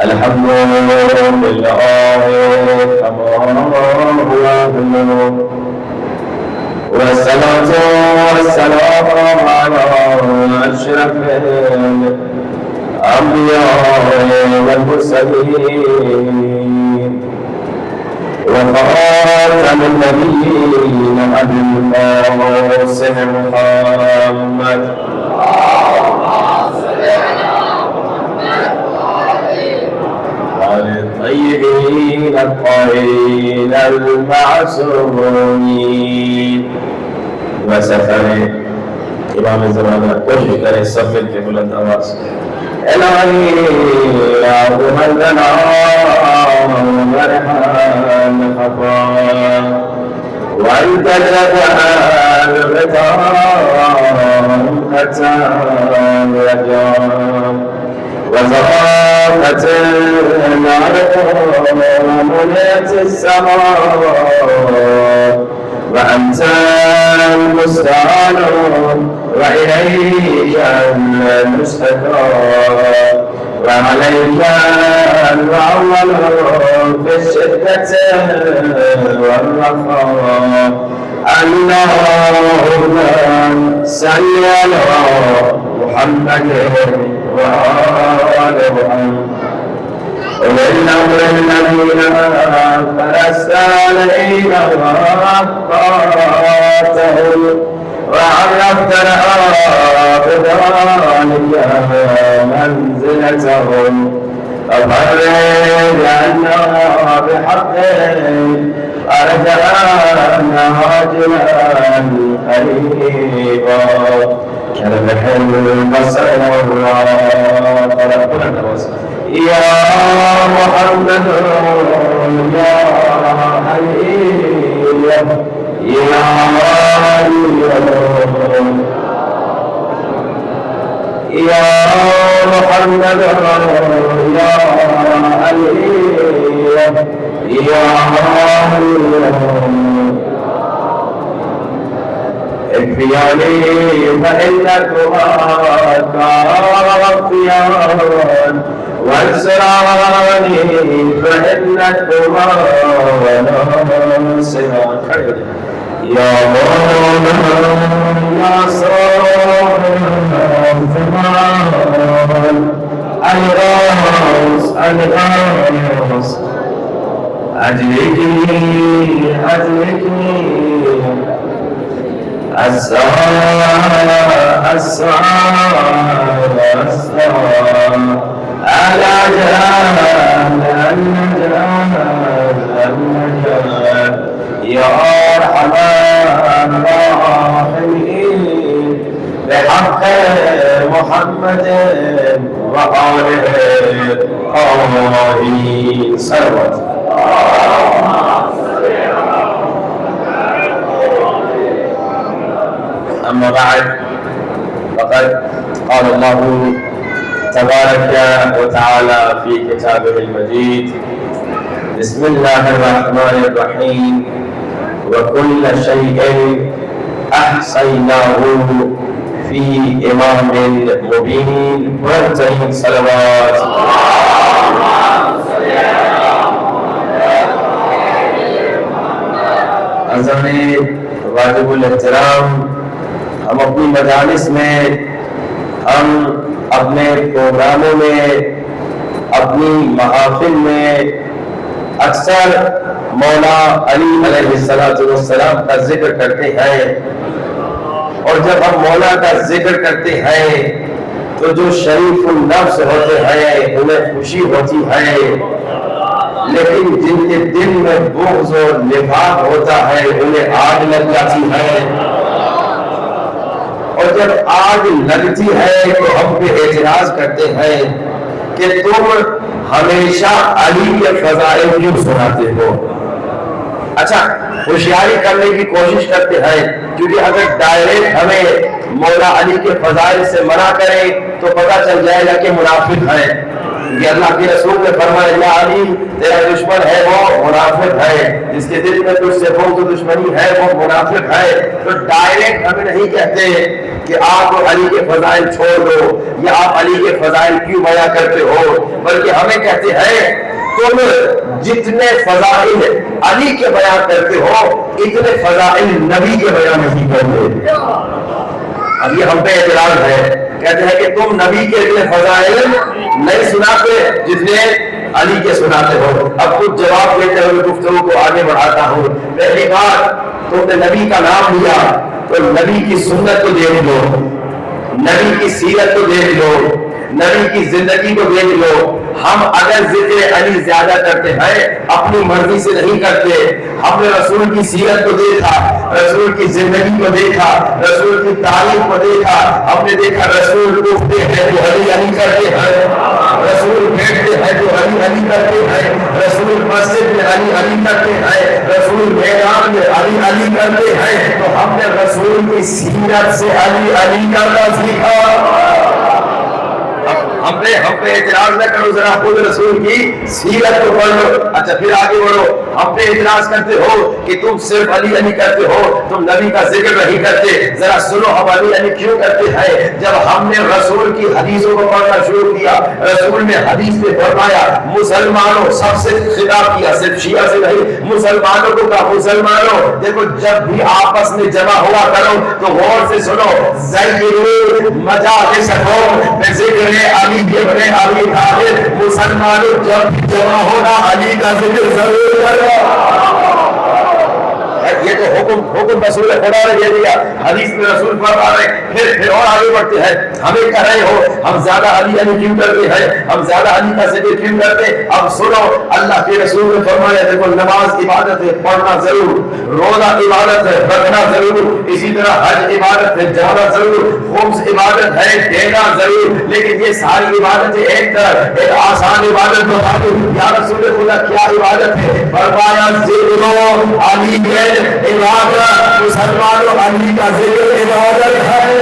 الحمد لله كما هو أهله، والصلاة والسلام على أشرف الأنبياء والمرسلين وخاتم النبيين أبي القاسم محمد الطيبين الطاهرين المعصومين وسفر امام زمانہ کوشش کریں سب مل کے بلند آواز الہی عظم لنا مرحم خفا وانت جبال غطام ختام رجام وزرافة الأرض ومنيت السماء وأنت المستعان وإليك المستكى وعليك المعول في الشدة والرخاء اللهم صل على محمد وآل محمد وللأمر الذين فرست علينا وأخطأتهم وعرفت بذلك منزلتهم ففرج عنا بحق أرجعنا عاجلا قريبا كلمح البصر يا محمد يا حبيب يا يا محمد يا حبيب يا اكفياني فإنكما كافيان وانصراني فإنكما ناصران يا مولانا يا صاحب الزمان الغاص الغاص أدركني أدركني الساعة على جهل النجاة يا أرحم الراحمين بحق محمد وآله صلوات. أما بعد فقد قال الله تبارك وتعالى في كتابه المجيد بسم الله الرحمن الرحيم وكل شيء أحصيناه في إمام مبين وانتهي صلوات عزیزان واجب الاحترام، ہم اپنی مجالس میں، ہم اپنے پروگراموں میں، اپنی محافل میں اکثر مولا علی علیہ السلام کا ذکر کرتے ہیں، اور جب ہم مولا کا ذکر کرتے ہیں تو جو شریف النفس ہوتے ہیں انہیں خوشی ہوتی ہے، لیکن جن کے دل میں بغض اور نفاق ہوتا ہے انہیں آگ لگ جاتی ہے، اور جب آگ لگتی ہے تو ہم پہ اعتراض کرتے ہیں کہ تم ہمیشہ علی کے فضائل کیوں سناتے ہو۔ اچھا، ہوشیاری کرنے کی کوشش کرتے ہیں، کیونکہ اگر ڈائریکٹ ہمیں مولا علی کے فضائل سے منع کرے تو پتہ چل جائے گا کہ منافق ہیں، یہ اللہ کے رسول نے فرمایا یا علی تیرا دشمن ہے وہ منافق ہے، جس کے دل میں تجھ سے بغض و دشمنی ہے وہ منافق ہے۔ تو ڈائریکٹ ہمیں نہیں کہتے کہ آپ علی کے فضائل چھوڑ دو یا آپ علی کے فضائل کیوں بیان کرتے ہو، بلکہ ہمیں کہتے ہیں تم جتنے فضائل علی کے بیان کرتے ہو اتنے فضائل نبی کے بیان نہیں کرتے۔ اب یہ ہم پہ اعتراض ہے، کہتے ہیں کہ تم نبی کے اتنے فضائل نہیں سناتے جتنے علی کے سناتے ہو۔ اب کچھ جواب دیتے ہوئے گفتگو کو آگے بڑھاتا ہوں۔ پہلی بات، تم نے نبی کا نام لیا تو نبی کی سنت کو دیکھ لو، نبی کی سیرت کو دیکھ لو، نبی کی زندگی کو دیکھ لو۔ ہم اگر ذکر علی زیادہ کرتے ہیں اپنی مرضی سے نہیں کرتے، ہم نے رسول کی سیرت کو دیکھا، رسول کی زندگی کو دیکھا، رسول کی تعلیم کو دیکھا، ہم نے دیکھا رسول اٹھتے ہیں تو علی علی کرتے ہیں، رسول بیٹھتے ہیں تو علی علی کرتے ہیں، رسول مسجد میں علی علی کرتے ہیں، رسول میدان میں علی علی کرتے ہیں۔ تو ہم نے رسول کی سیرت سے علی علی کرنا سیکھا۔ ہم پہ اعتراض نہ کرو، ذرا خود رسول کی سیرت کو پڑھ لو۔ اچھا پھر آگے بڑھو، ہم پہ اعتراض کرتے ہو کہ تم صرف علی علی کرتے ہو، تم نبی کا ذکر نہیں کرتے۔ ذرا سنو ہم علی علی کیوں کرتے ہیں۔ جب ہم نے رسول کی حدیثوں کو پڑھنا شروع کیا، رسول نے حدیث میں فرمایا مسلمانوں، سب سے خطاب کیا، صرف شیعہ سے نہیں، مسلمانوں کو کہا مسلمانوں دیکھو جب بھی آپس میں جمع ہوا کرو تو غور سے سنو، زیرو مجالسکم بذکر علی ابن ابی طالب، مسلمانوں جب جمع ہونا علی کا ذکر ضرور کرو۔ یہ تو حکم رسول خدا نے دے دیا، حدیث میں رسول فرما رہے ہیں۔ پھر اور آگے بڑھتے ہیں، ہمیں کہہ رہے ہو ہم زیادہ علی علی کیوں کرتے ہیں، ہم زیادہ علی کا ذکر کیوں کرتے۔ اب سنو، اللہ کے رسول نے فرمایا دیکھو نماز عبادت ہے پڑھنا ضرور، روزہ عبادت ہے رکھنا ضرور، اسی طرح حج عبادت ہے جانا ضرور، خمس عبادت ہے دینا ضرور، لیکن یہ ساری عبادتیں ایک طرف ایک آسان عبادت بتا دو یا رسول خدا کیا عبادت ہے؟ فرمایا ذکر علی عبادت، مسلمانوں علی کا ذکر عبادت ہے۔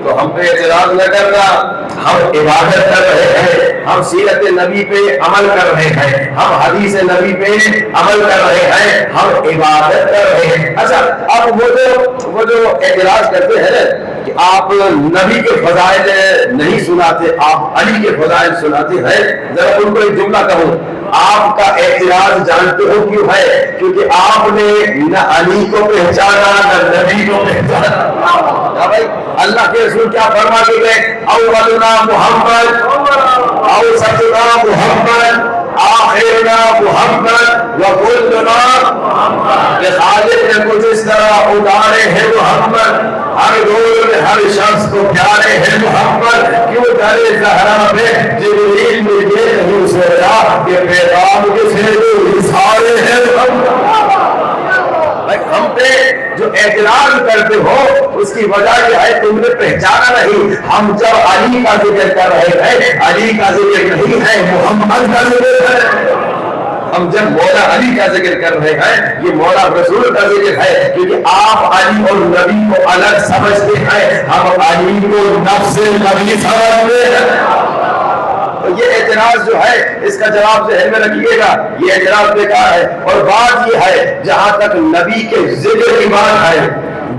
تو ہم پہ اعتراض نہ کرنا، ہم عبادت کر رہے ہیں، ہم سیرت نبی پہ عمل کر رہے ہیں، ہم حدیث نبی پہ عمل کر رہے ہیں، ہم عبادت کر رہے ہیں۔ اچھا اب وہ جو اعتراض کرتے ہیں کہ آپ نبی کے فضائل نہیں سناتے، آپ علی کے فضائل سناتے ہیں، ذرا ان کو ایک جملہ کہوں، آپ کا اعتراض جانتے ہو کیوں ہے؟ کیونکہ آپ نے نہ علی کو پہچانا نہ نبی کو پہچانا۔ بھائی اللہ کے رسول کیا فرما کے گئے؟ اولنا محمد، اوسطنا محمد، آخرنا محمد، وکلنا محمد۔ کہ خالق نے کچھ اس طرح اتارے ہیں محمد، ہر دور میں ہر شخص کو پیارے ہیں محمد۔ کیوں درے زہرا میں جبریل نے یہ نہیں سوچا کہ پیغام کے سے سارے ہیں محمد۔ ہم پہ جو اعتراض کرتے ہو اس کی وجہ یہ ہے تم نے پہچانا نہیں۔ ہم جب علی کا ذکر کر رہے ہیں، علی کا ذکر نہیں ہے محمد کا ذکر ہے۔ ہم جب مولا علی کا ذکر کر رہے ہیں یہ مولا رسول کا ذکر ہے، کیونکہ آپ علی اور نبی کو الگ سمجھتے ہیں، ہم علی کو نفس نبی سمجھتے ہیں۔ یہ اعتراض جو ہے اس کا جواب ذہن میں رکھیے گا، یہ اعتراض بیکار ہے۔ اور بات یہ ہے جہاں تک نبی کے ذکر کی بات ہے،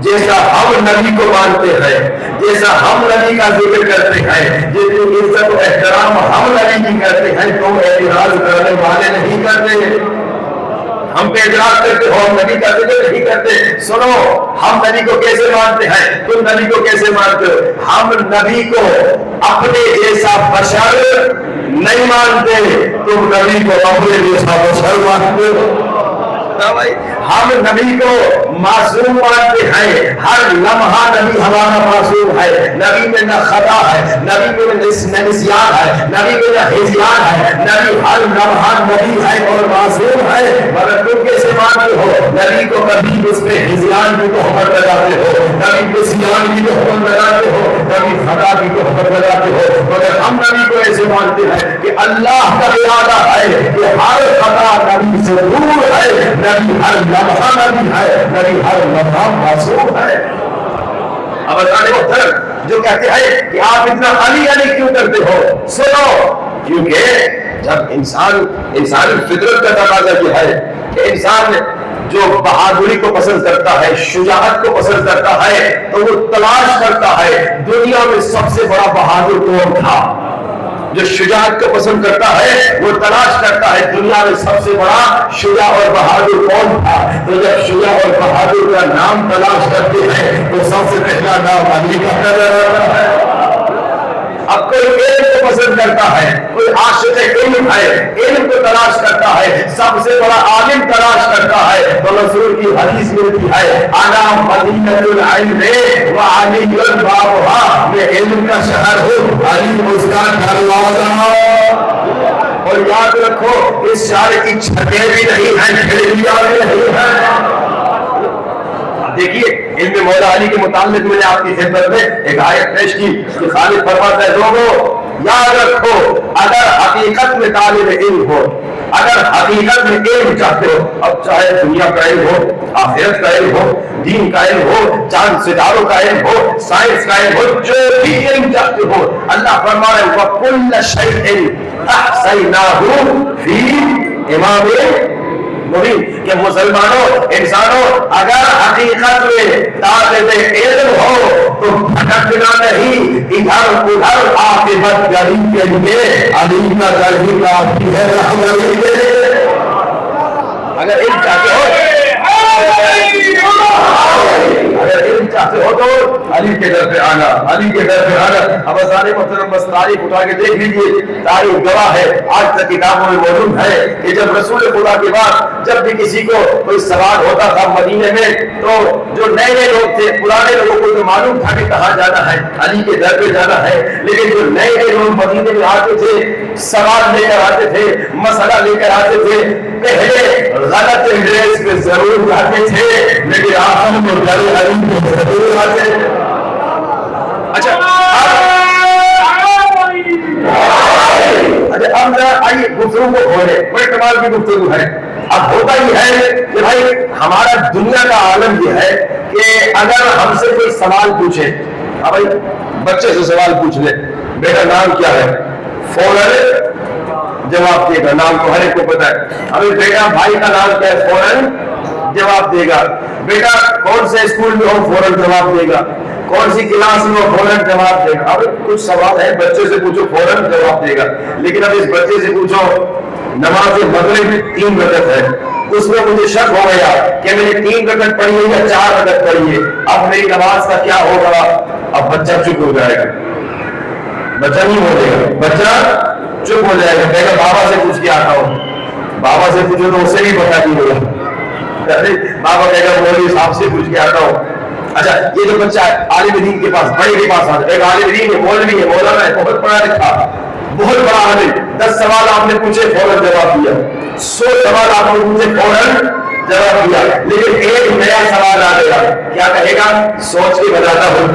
جیسا ہم نبی کو مانتے ہیں، جیسا ہم نبی کا ذکر کرتے ہیں، جتنی عزت و احترام ہم نبی کی کرتے ہیں تو اعتراض کرنے والے نہیں کرتے۔ ہم پہ اعتراض کرتے ہو، ہم نبی کا ذکر نہیں کرتے۔ سنو، ہم نبی کو کیسے مانتے ہیں، تم نبی کو کیسے مانتے ہو؟ ہم نبی کو اپنے جیسا بشر نہیں مانتے، تم نبی کو اپنے جیسا بشر مانتے ہو۔ ہم نبی کو معصوم مانتے ہیں، ہر لمحہ نبی ہمارا معصوم ہے، نبی میں نہ خطا ہے، نبی میں نہ نسیان ہے، نبی میں نہ ہزیان ہے، نبی ہر لمحہ نبی ہے اور معصوم ہے۔ مگر تم کیسے مانتے ہو؟ نبی کو کبھی اس پہ ہزیان کی تہمت لگاتے ہو، کبھی نسیان کی تہمت لگاتے ہو، کبھی خطا کی تہمت لگاتے ہو۔ مگر ہم نبی کو ایسے مانتے ہیں کہ اللہ کا ارادہ ہے کہ ہر خطا نبی سے دور ہے، نبی ہر لمحہ نبی ہے، نبی ہر لمحہ معصوم ہے۔ اب بتانے محترم جو کہتے ہیں کہ آپ اتنا علی علی کیوں کرتے ہو، سنو، کیونکہ جب انسان فطرت کا تقاضا یہ ہے کہ انسان جو بہادری کو پسند کرتا ہے، شجاعت کو پسند کرتا ہے، تو وہ تلاش کرتا ہے دنیا میں سب سے بڑا بہادر کون تھا۔ جو شجاعت کو پسند کرتا ہے وہ تلاش کرتا ہے دنیا میں سب سے بڑا شجاع اور بہادر کون تھا۔ تو جب شجاع اور بہادر کا نام تلاش کرتے ہیں تو سب سے پہلا نام علی کا نظر آتا ہے۔ اب کوئی علم کو پسند کرتا ہے، کوئی عاشق علم ہے، علم کو تلاش کرتا ہے، سب سے بڑا عالم تلاش کرتا ہے، تو رسول کی حدیث ملتی ہے انا مدینۃ العلم وعلی بابها، میں علم کا شہر ہوں، علی اس کا دروازہ۔ اور یاد رکھو اس شہر کی چھتیں بھی نہیں ہیں، کھڑکیاں بھی نہیں ہیں۔ دیکھیے علم مولا علی کے متعلق میں نے آپ کی خدمت میں ایک آیت پیش کی کہ خالق فرماتا ہے لوگوں یاد رکھو اگر حقیقت میں طالب علم ہو، اگر حقیقت میں علم چاہتے ہو، اب چاہے دنیا کا علم ہو، آخرت کا علم ہو، دین کا علم ہو، چاند ستاروں کا علم ہو، سائنس کا علم ہو، جو بھی علم چاہتے ہو، اللہ فرما رہے ہیں وَكُلَّ شَيْءٍ أَحْصَيْنَاهُ فِي إِمَامٍ مبین، کہ مسلمانوں، انسانوں، اگر حقیقت میں طالب علم ہو تو بھٹکنا نہیں، ادھر ادھر عاقبت گری کے لیے علی کا در ہی کافی ہے رہنمائی کے لیے۔ اگر علم چاہتے ہو تو علی کے در پہ آنا، علی کے در پہ آنا۔ اب سارے محترم بس تاریخ اٹھا کے دیکھ لیجیے، تاریخ گواہ ہے، آج تک کتابوں میں موجود ہے کہ جب رسول خدا کے بعد جب بھی کسی کو کوئی سوال ہوتا تھا مدینے میں، تو جو نئے نئے لوگ تھے، پرانے لوگوں کو تو معلوم تھا کہ کہاں جانا ہے، علی کے در پہ جانا ہے، لیکن جو نئے نئے لوگ مدینے میں آتے تھے، سوال لے کر آتے تھے، مسئلہ لے کر آتے تھے، پہلے غلط ایڈریس پہ ضرور جاتے تھے لیکن آخر میں در علی پہ ضرور آتے تھے۔ اچھا اب آئیے گفتگو کو کھولے، بڑے کمال کی گفتگو ہے۔ اب ہوتا یہ ہے کہ بھائی ہمارا دنیا کا عالم یہ ہے کہ اگر ہم سے کوئی سوال پوچھے، ہاں بھائی بچے سے سوال پوچھ لے بیٹا نام کیا ہے، فوراً جواب دے گا، نام تو ہر ایک کو پتا ہے۔ ابھی بیٹا بھائی کا نام کیا ہے، فوراً جواب دے گا۔ بیٹا کون سے اسکول میں ہو، فوراً جواب دے گا۔ کون سی کلاس میں ہو، فوراً جواب دے گا۔ اب کچھ سوال ہے بچے سے پوچھو فوراً جواب دے گا، لیکن اب اس بچے سے پوچھو نماز مغرب 3 رکعت ہے، اس میں مجھے شک ہو گیا کہ میں نے 3 رکعت پڑھی ہے یا 4 رکعت پڑھی ہے، اب میری نماز کا کیا ہوگا؟ اب بچہ چپ ہو جائے گا، بچہ نہیں بولے گا، بچہ چپ ہو جائے گا، کہے گا بابا سے پوچھ کے آتا ہوں۔ بابا سے پوچھو تو اسے بھی پتا نہیں ہوگا، بابا کہے گا مولوی صاحب سے پوچھ کے آتا ہوں۔ اچھا یہ جو بچہ عالم دین کے پاس، بڑے کے پاس آتا ہے، ایک عالم دین ہے، مولوی ہے، مولانا ہے، بہت پڑھا لکھا، بہت بڑا عالم، 10 سوال آپ نے پوچھے فوراً جواب دیا، 100 سوال آپ نے پوچھے فوراً جواب دیا، لیکن ایک نیا سوال آ گیا، کیا کہے گا؟ سوچ کے بتاتا ہوں،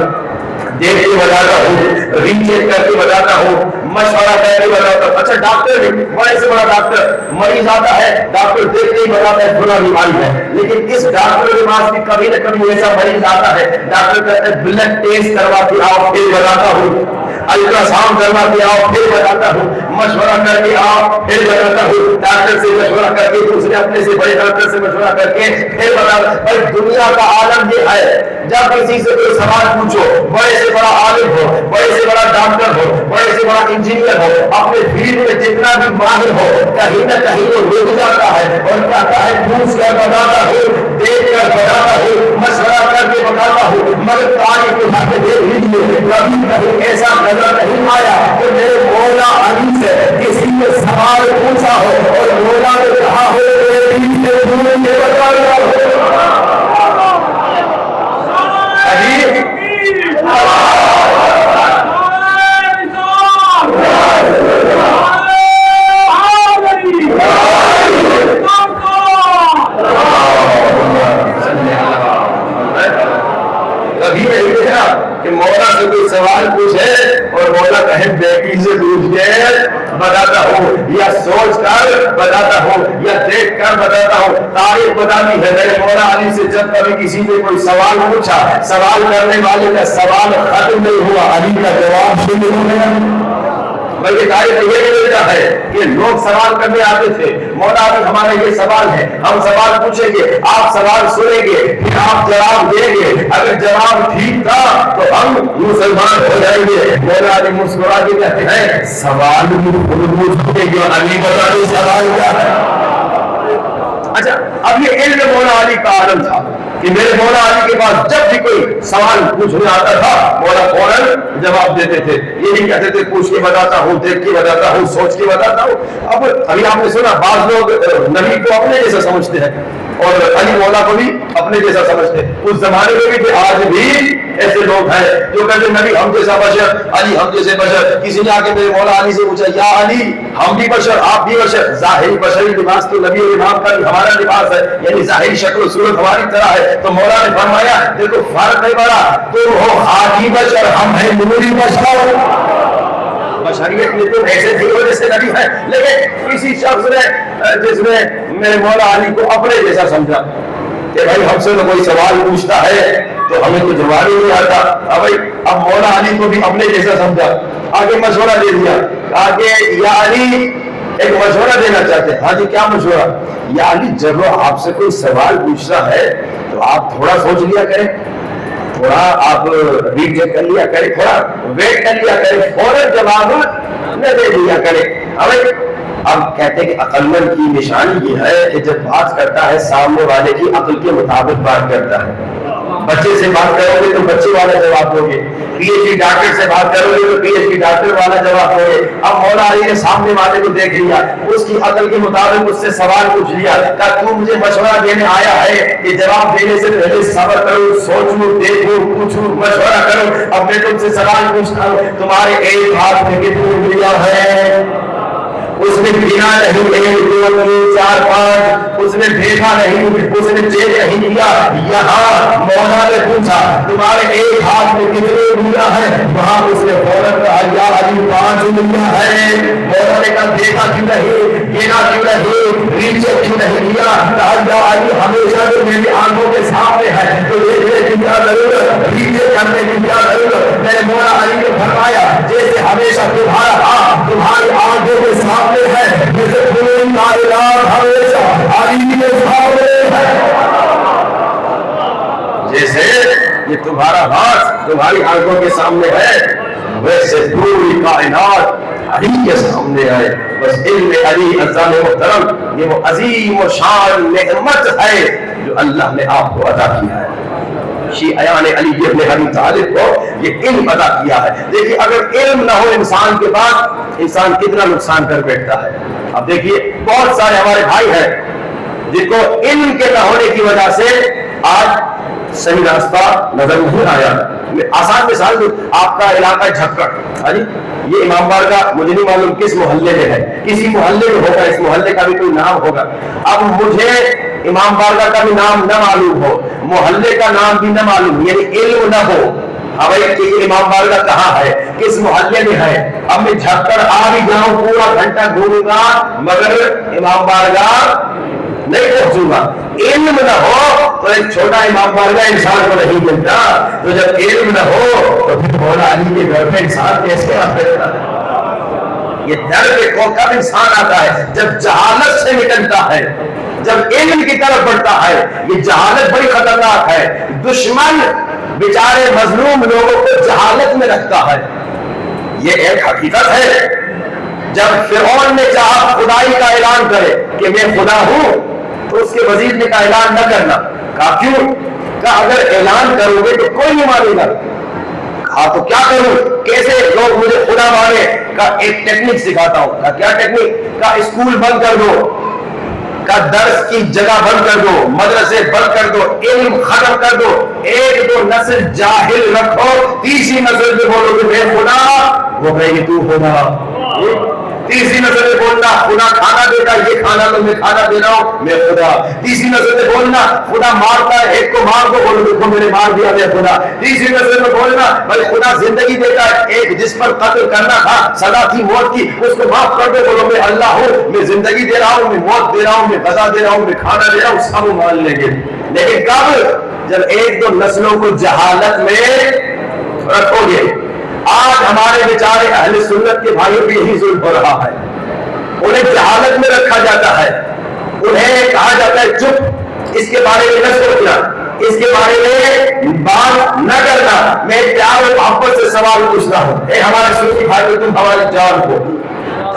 دیکھ کے بتاتا ہوں، ریچیک کر کے بتاتا ہوں، مشورہ کر کے بتاتا ہوں۔ اچھا ڈاکٹر بھی، بڑے سے بڑا ڈاکٹر، مریض آتا ہے، ڈاکٹر دیکھ کے ہی بتاتا ہے فلاں بیماری ہے، لیکن اس ڈاکٹر کے پاس بھی کبھی نہ کبھی ایسا مریض آتا ہے، ڈاکٹر کہتا ہے بلڈ ٹیسٹ کروا کے آؤ پھر بتاتا ہوں، الٹرا ساؤنڈ کروا کے آؤ پھر بتاتا ہوں، مشورہ کر کے آؤ پھر بتاتا ہوں، ڈاکٹر سے مشورہ کر کے، دوسرے اپنے سے بڑے ڈاکٹر سے مشورہ کر کے پھر بتاتا۔ پر دنیا کا عالم یہ ہے جب کسی سے کوئی سوال پوچھو، بڑے سے بڑا عالم ہو، بڑے سے بڑا ڈاکٹر ہو، بڑے سے بڑا انجینئر ہو، اپنے فیلڈ میں جتنا بھی ماہر ہو، کہیں نہ کہیں وہ رک جاتا ہے اور کہتا ہے پوچھ کر بتاتا ہوں، دیکھ کر بتاتا ہوں، مشورہ کر کے بتاتا ہوں۔ مگر تاریخ اٹھا کے دیکھ لیجیے، کبھی کہیں ایسا نظر نہیں آیا کہ میرے مولا علی سے کسی نے سوال پوچھا ہو اور مولا نے کہا ہو میرے دین سے دور یہ بتایا ہو۔ کبھی نہیں دیکھا کہ مولا سے کوئی سوال پوچھے اور مولا کہے بیٹی سے پوچھ کے بتاتا ہوں یا سوچ کر بتاتا ہوں یا دیکھ کر بتاتا ہوں. تاریخ بتاتی ہے میرے مولا علی سے جب کبھی کسی نے کوئی سوال پوچھا, سوال کرنے والے کا سوال ختم نہیں ہوا, علی کا جواب شروع ہو گیا. بلکہ تاریخ یہ ملتا ہے کہ لوگ سوال کرنے آتے تھے, مولا علی ہمارا یہ سوال ہے, ہم سوال پوچھیں گے, آپ سوال سنیں گے, پھر آپ جواب دیں گے, اگر جواب ٹھیک تھا تو ہم مسلمان ہو جائیں گے. مولا علی مسکرا کے کہتے ہیں سوال بھی خود پوچھیں گے, علی بتا دیں سوال کیا ہے. اچھا, اب یہ علم مولا علی کا عالم تھا کہ میرے مولا علی کے پاس جب بھی کوئی سوال پوچھنے آتا تھا مولا فوراً جواب دیتے تھے. یہ نہیں کہتے تھے پوچھ کے بتاتا ہوں, دیکھ کے بتاتا ہوں, سوچ کے بتاتا ہوں. اب ابھی آپ نے سنا بعض لوگ نبی کو اپنے جیسا سمجھتے ہیں اور علی مولا کو بھی اپنے جیسا سمجھتے ہیں. اس زمانے میں بھی آج بھی ایسے لوگ ہیں جو کہتے ہیں نبی ہم جیسا بشر, علی ہم جیسے بشر. کسی نے آ کے میرے مولا علی سے پوچھا یا علی ہم بھی بشر آپ بھی بشر. ظاہری بشری لباس تو نبی اور امام کا بھی ہمارا لباس ہے, یعنی ظاہری شکل و صورت ہماری طرح ہے. تو مولا نے فرمایا دیکھو فرق نہیں پڑا, تم ہو خاکی بشر, ہم ہیں نوری بشر. بشریت میں تم ایسے تھے جیسے نبی ہے, لیکن کسی شخص نے جس نے میرے مولا علی کو اپنے جیسا سمجھا کہ بھائی ہم سے تو کوئی سوال پوچھتا ہے تو ہمیں تو جواب ہی نہیں آتا. اب مولا علی کو بھی اپنے جیسا سمجھا, آگے مشورہ دے دیا. آگے یا علی ایک مشورہ دینا چاہتے ہیں. ہاں جی کیا مشورہ؟ یا علی جب آپ سے کوئی سوال پوچھتا ہے تو آپ تھوڑا سوچ لیا کریں, تھوڑا آپ ریڈ چیک کر لیا کریں, تھوڑا ویٹ کر لیا کریں, فوراً جواب نہ دے دیا کریں. اب کہتے ہیں کہ عقل مند کی نشانی یہ ہے کہ جب بات کرتا ہے سامنے والے کی عقل کے مطابق بات کرتا ہے. بچے سے بات کرو گے تو بچے والا جواب دو گے, پی ایچ ڈی ڈاکٹر سے بات کرو گے تو پی ایچ ڈی ڈاکٹر والا جواب دو گے. اب مولا علی نے سامنے والے کو دیکھ لیا, اس کی عقل کے مطابق اس سے سوال پوچھ لیا, کہا تو مجھے مشورہ دینے آیا ہے کہ جواب دینے سے پہلے صبر کرو, سوچو, دیکھو, پوچھو, مشورہ کرو. اب میں تم سے سوال پوچھتا ہوں, تمہارے ایک ہاتھ میں کتنی انگلیاں ہیں؟ اس نے گنا نہیں, 1 2 3 4 5, اس نے دیکھا نہیں, اس نے چیک نہیں کیا. یہاں مولا نے پوچھا تمہارے ایک ہاتھ میں کتنی انگلیاں ہیں؟ وہاں اس نے فوراً کہا یا علی 5 انگلیاں ہیں. مولا نے کہا دیکھا کیوں نہیں, گنا کیوں نہیں, نیچے کیوں نہیں کیا؟ کہا یا علی ہمیشہ جو میری آنکھوں کے سامنے ہے تو دیکھنے کی کیا ضرورت, نیچے کرنے کی کیا ضرورت؟ میرے مولا علی نے فرمایا جیسے ہمیشہ تمہارا ہاتھ تمہاری آنکھوں کے سامنے ہے, جیسے پوری کائنات ہمیشہ علی کے سامنے ہے. جیسے یہ تمہارا ہاتھ تمہاری آنکھوں کے سامنے ہے ویسے پوری کائنات علی کے سامنے ہے. بس علم علی عزام محترم یہ وہ عظیم و شان نعمت ہے جو اللہ نے آپ کو عطا کیا ہے. شیعیان علی ابن ابی طالب کو یہ علم عطا کیا ہے. دیکھیے اگر علم نہ ہو انسان کے بعد انسان کتنا نقصان کر بیٹھتا ہے. اب دیکھیے بہت سارے ہمارے بھائی ہیں جن کو علم کے نہ ہونے کی وجہ سے آج صحیح راستہ نظر نہیں آیا. آسان مثال دوں, آپ کا علاقہ جھکڑ, ہاں جی یہ امام باڑہ کا مجھے نہیں معلوم کس محلے میں ہے, کسی محلے میں ہوگا, اس محلے کا بھی کوئی نام ہوگا. اب مجھے امام باڑہ کا بھی نام نہ معلوم ہو, محلے کا نام بھی نہ معلوم, یعنی علم نہ ہو کہ یہ امام باڑہ کہاں ہے, کس محلے میں ہے. اب میں جھکڑ آ بھی جاؤں, پورا گھنٹہ گھوموں گا, مگر امام باڑہ نہیں پہنچوں گا. علم نہ ہو تو ایک چھوٹا امام باڑہ انسان کو نہیں ملتا. تو جب علم نہ ہو تو پھر مولا علی کے گھر میں انسان کیسے آ سکتا ہے؟ یہ درد کو کب انسان آتا ہے؟ جب جہالت سے نکلتا ہے, جب علم کی طرف بڑھتا ہے. یہ جہالت بڑی خطرناک ہے. دشمن بیچارے مظلوم لوگوں کو جہالت میں رکھتا ہے. یہ ایک حقیقت ہے. جب فرعون نے چاہا خدائی کا اعلان کرے کہ میں خدا ہوں تو اس کے وزیر نے کہا اعلان نہ کرنا. کہا کیوں؟ کہا اگر اعلان کرو گے تو کوئی نہیں مانے گا. کہا تو کیا کروں, کیسے لوگ مجھے خدا مانے؟ کہا ایک ٹیکنیک سکھاتا ہوں. کہا کیا ٹیکنیک؟ کہا اسکول بند کر دو, کا درس کی جگہ بند کر دو, مدرسے بند کر دو, علم ختم کر دو, 1-2 نسل جاہل رکھو, تیسری نسل میں بولو کہ میں خدا, وہ کہے گی تو خدا. تیسری نظر میں بولنا خدا کھانا دیتا ہے، یہ کھانا تو میں کھانا دے رہا ہوں میں خدا۔ تیسری نظر میں بولنا خدا مارتا ہے، ایک کو مار دو بولو دیکھو میں نے مار دیا میں خدا۔ تیسری نظر میں بولنا بھائی خدا زندگی دیتا ہے، ایک جس پر قتل کرنا تھا سزا تھی موت کی اس کو معاف کر دو بولو میں اللہ ہوں، میں زندگی دے رہا ہوں، میں موت دے رہا ہوں، میں غذا دے رہا ہوں، میں کھانا دے رہا ہوں، سب مان لیں گے۔ لیکن کب؟ جب ایک دو نسلوں کو جہالت میں رکھو گے۔ آج ہمارے بیچارے اہل سنت کے بھائیوں پہ یہی ظلم ہو رہا ہے، انہیں جہالت میں رکھا جاتا ہے، انہیں کہا جاتا ہے چپ، اس کے بارے میں نہ سوچنا، اس کے بارے میں بات نہ کرنا۔ میں پیار اور محبت سے سوال پوچھتا ہوں، اے ہمارے سنی بھائی تم ہماری جان ہو،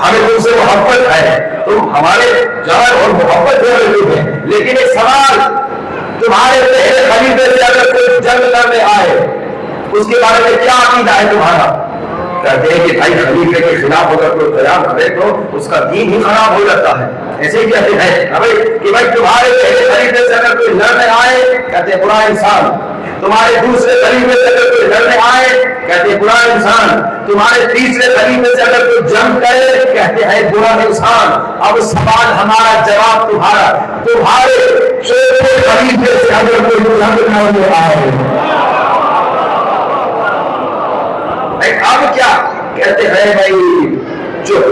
ہمیں تم سے محبت ہے، تم ہمارے جان اور محبت ہے، لیکن ایک سوال، تمہارے پہلے خلیفے سے اگر کوئی جنگ کرنے آئے اس کے بارے میں کیا عقیدہ ہے تمہارا؟ کہتے ہیں کہ بھائی خلیفے کے خلاف اگر کوئی قیام کرے تو اس کا دین ہی خراب ہو جاتا ہے، ایسے ہی کہتے ہیں کہ بھائی تمہارے پہلے خلیفے سے اگر کوئی لڑنے آئے کہتے ہیں برا انسان، تمہارے دوسرے خلیفے سے اگر کوئی لڑنے آئے کہتے ہیں برا انسان، تمہارے تیسرے خلیفے سے اگر کوئی جنگ کرے کہتے ہیں برا انسان۔ اب سوال ہمارا جواب تمہارا، تمہارے چوتھے خلیفے سے اگر کوئی جنگ کرنے آئے اب کیا کہتے ہیں؟ بھائی چپ،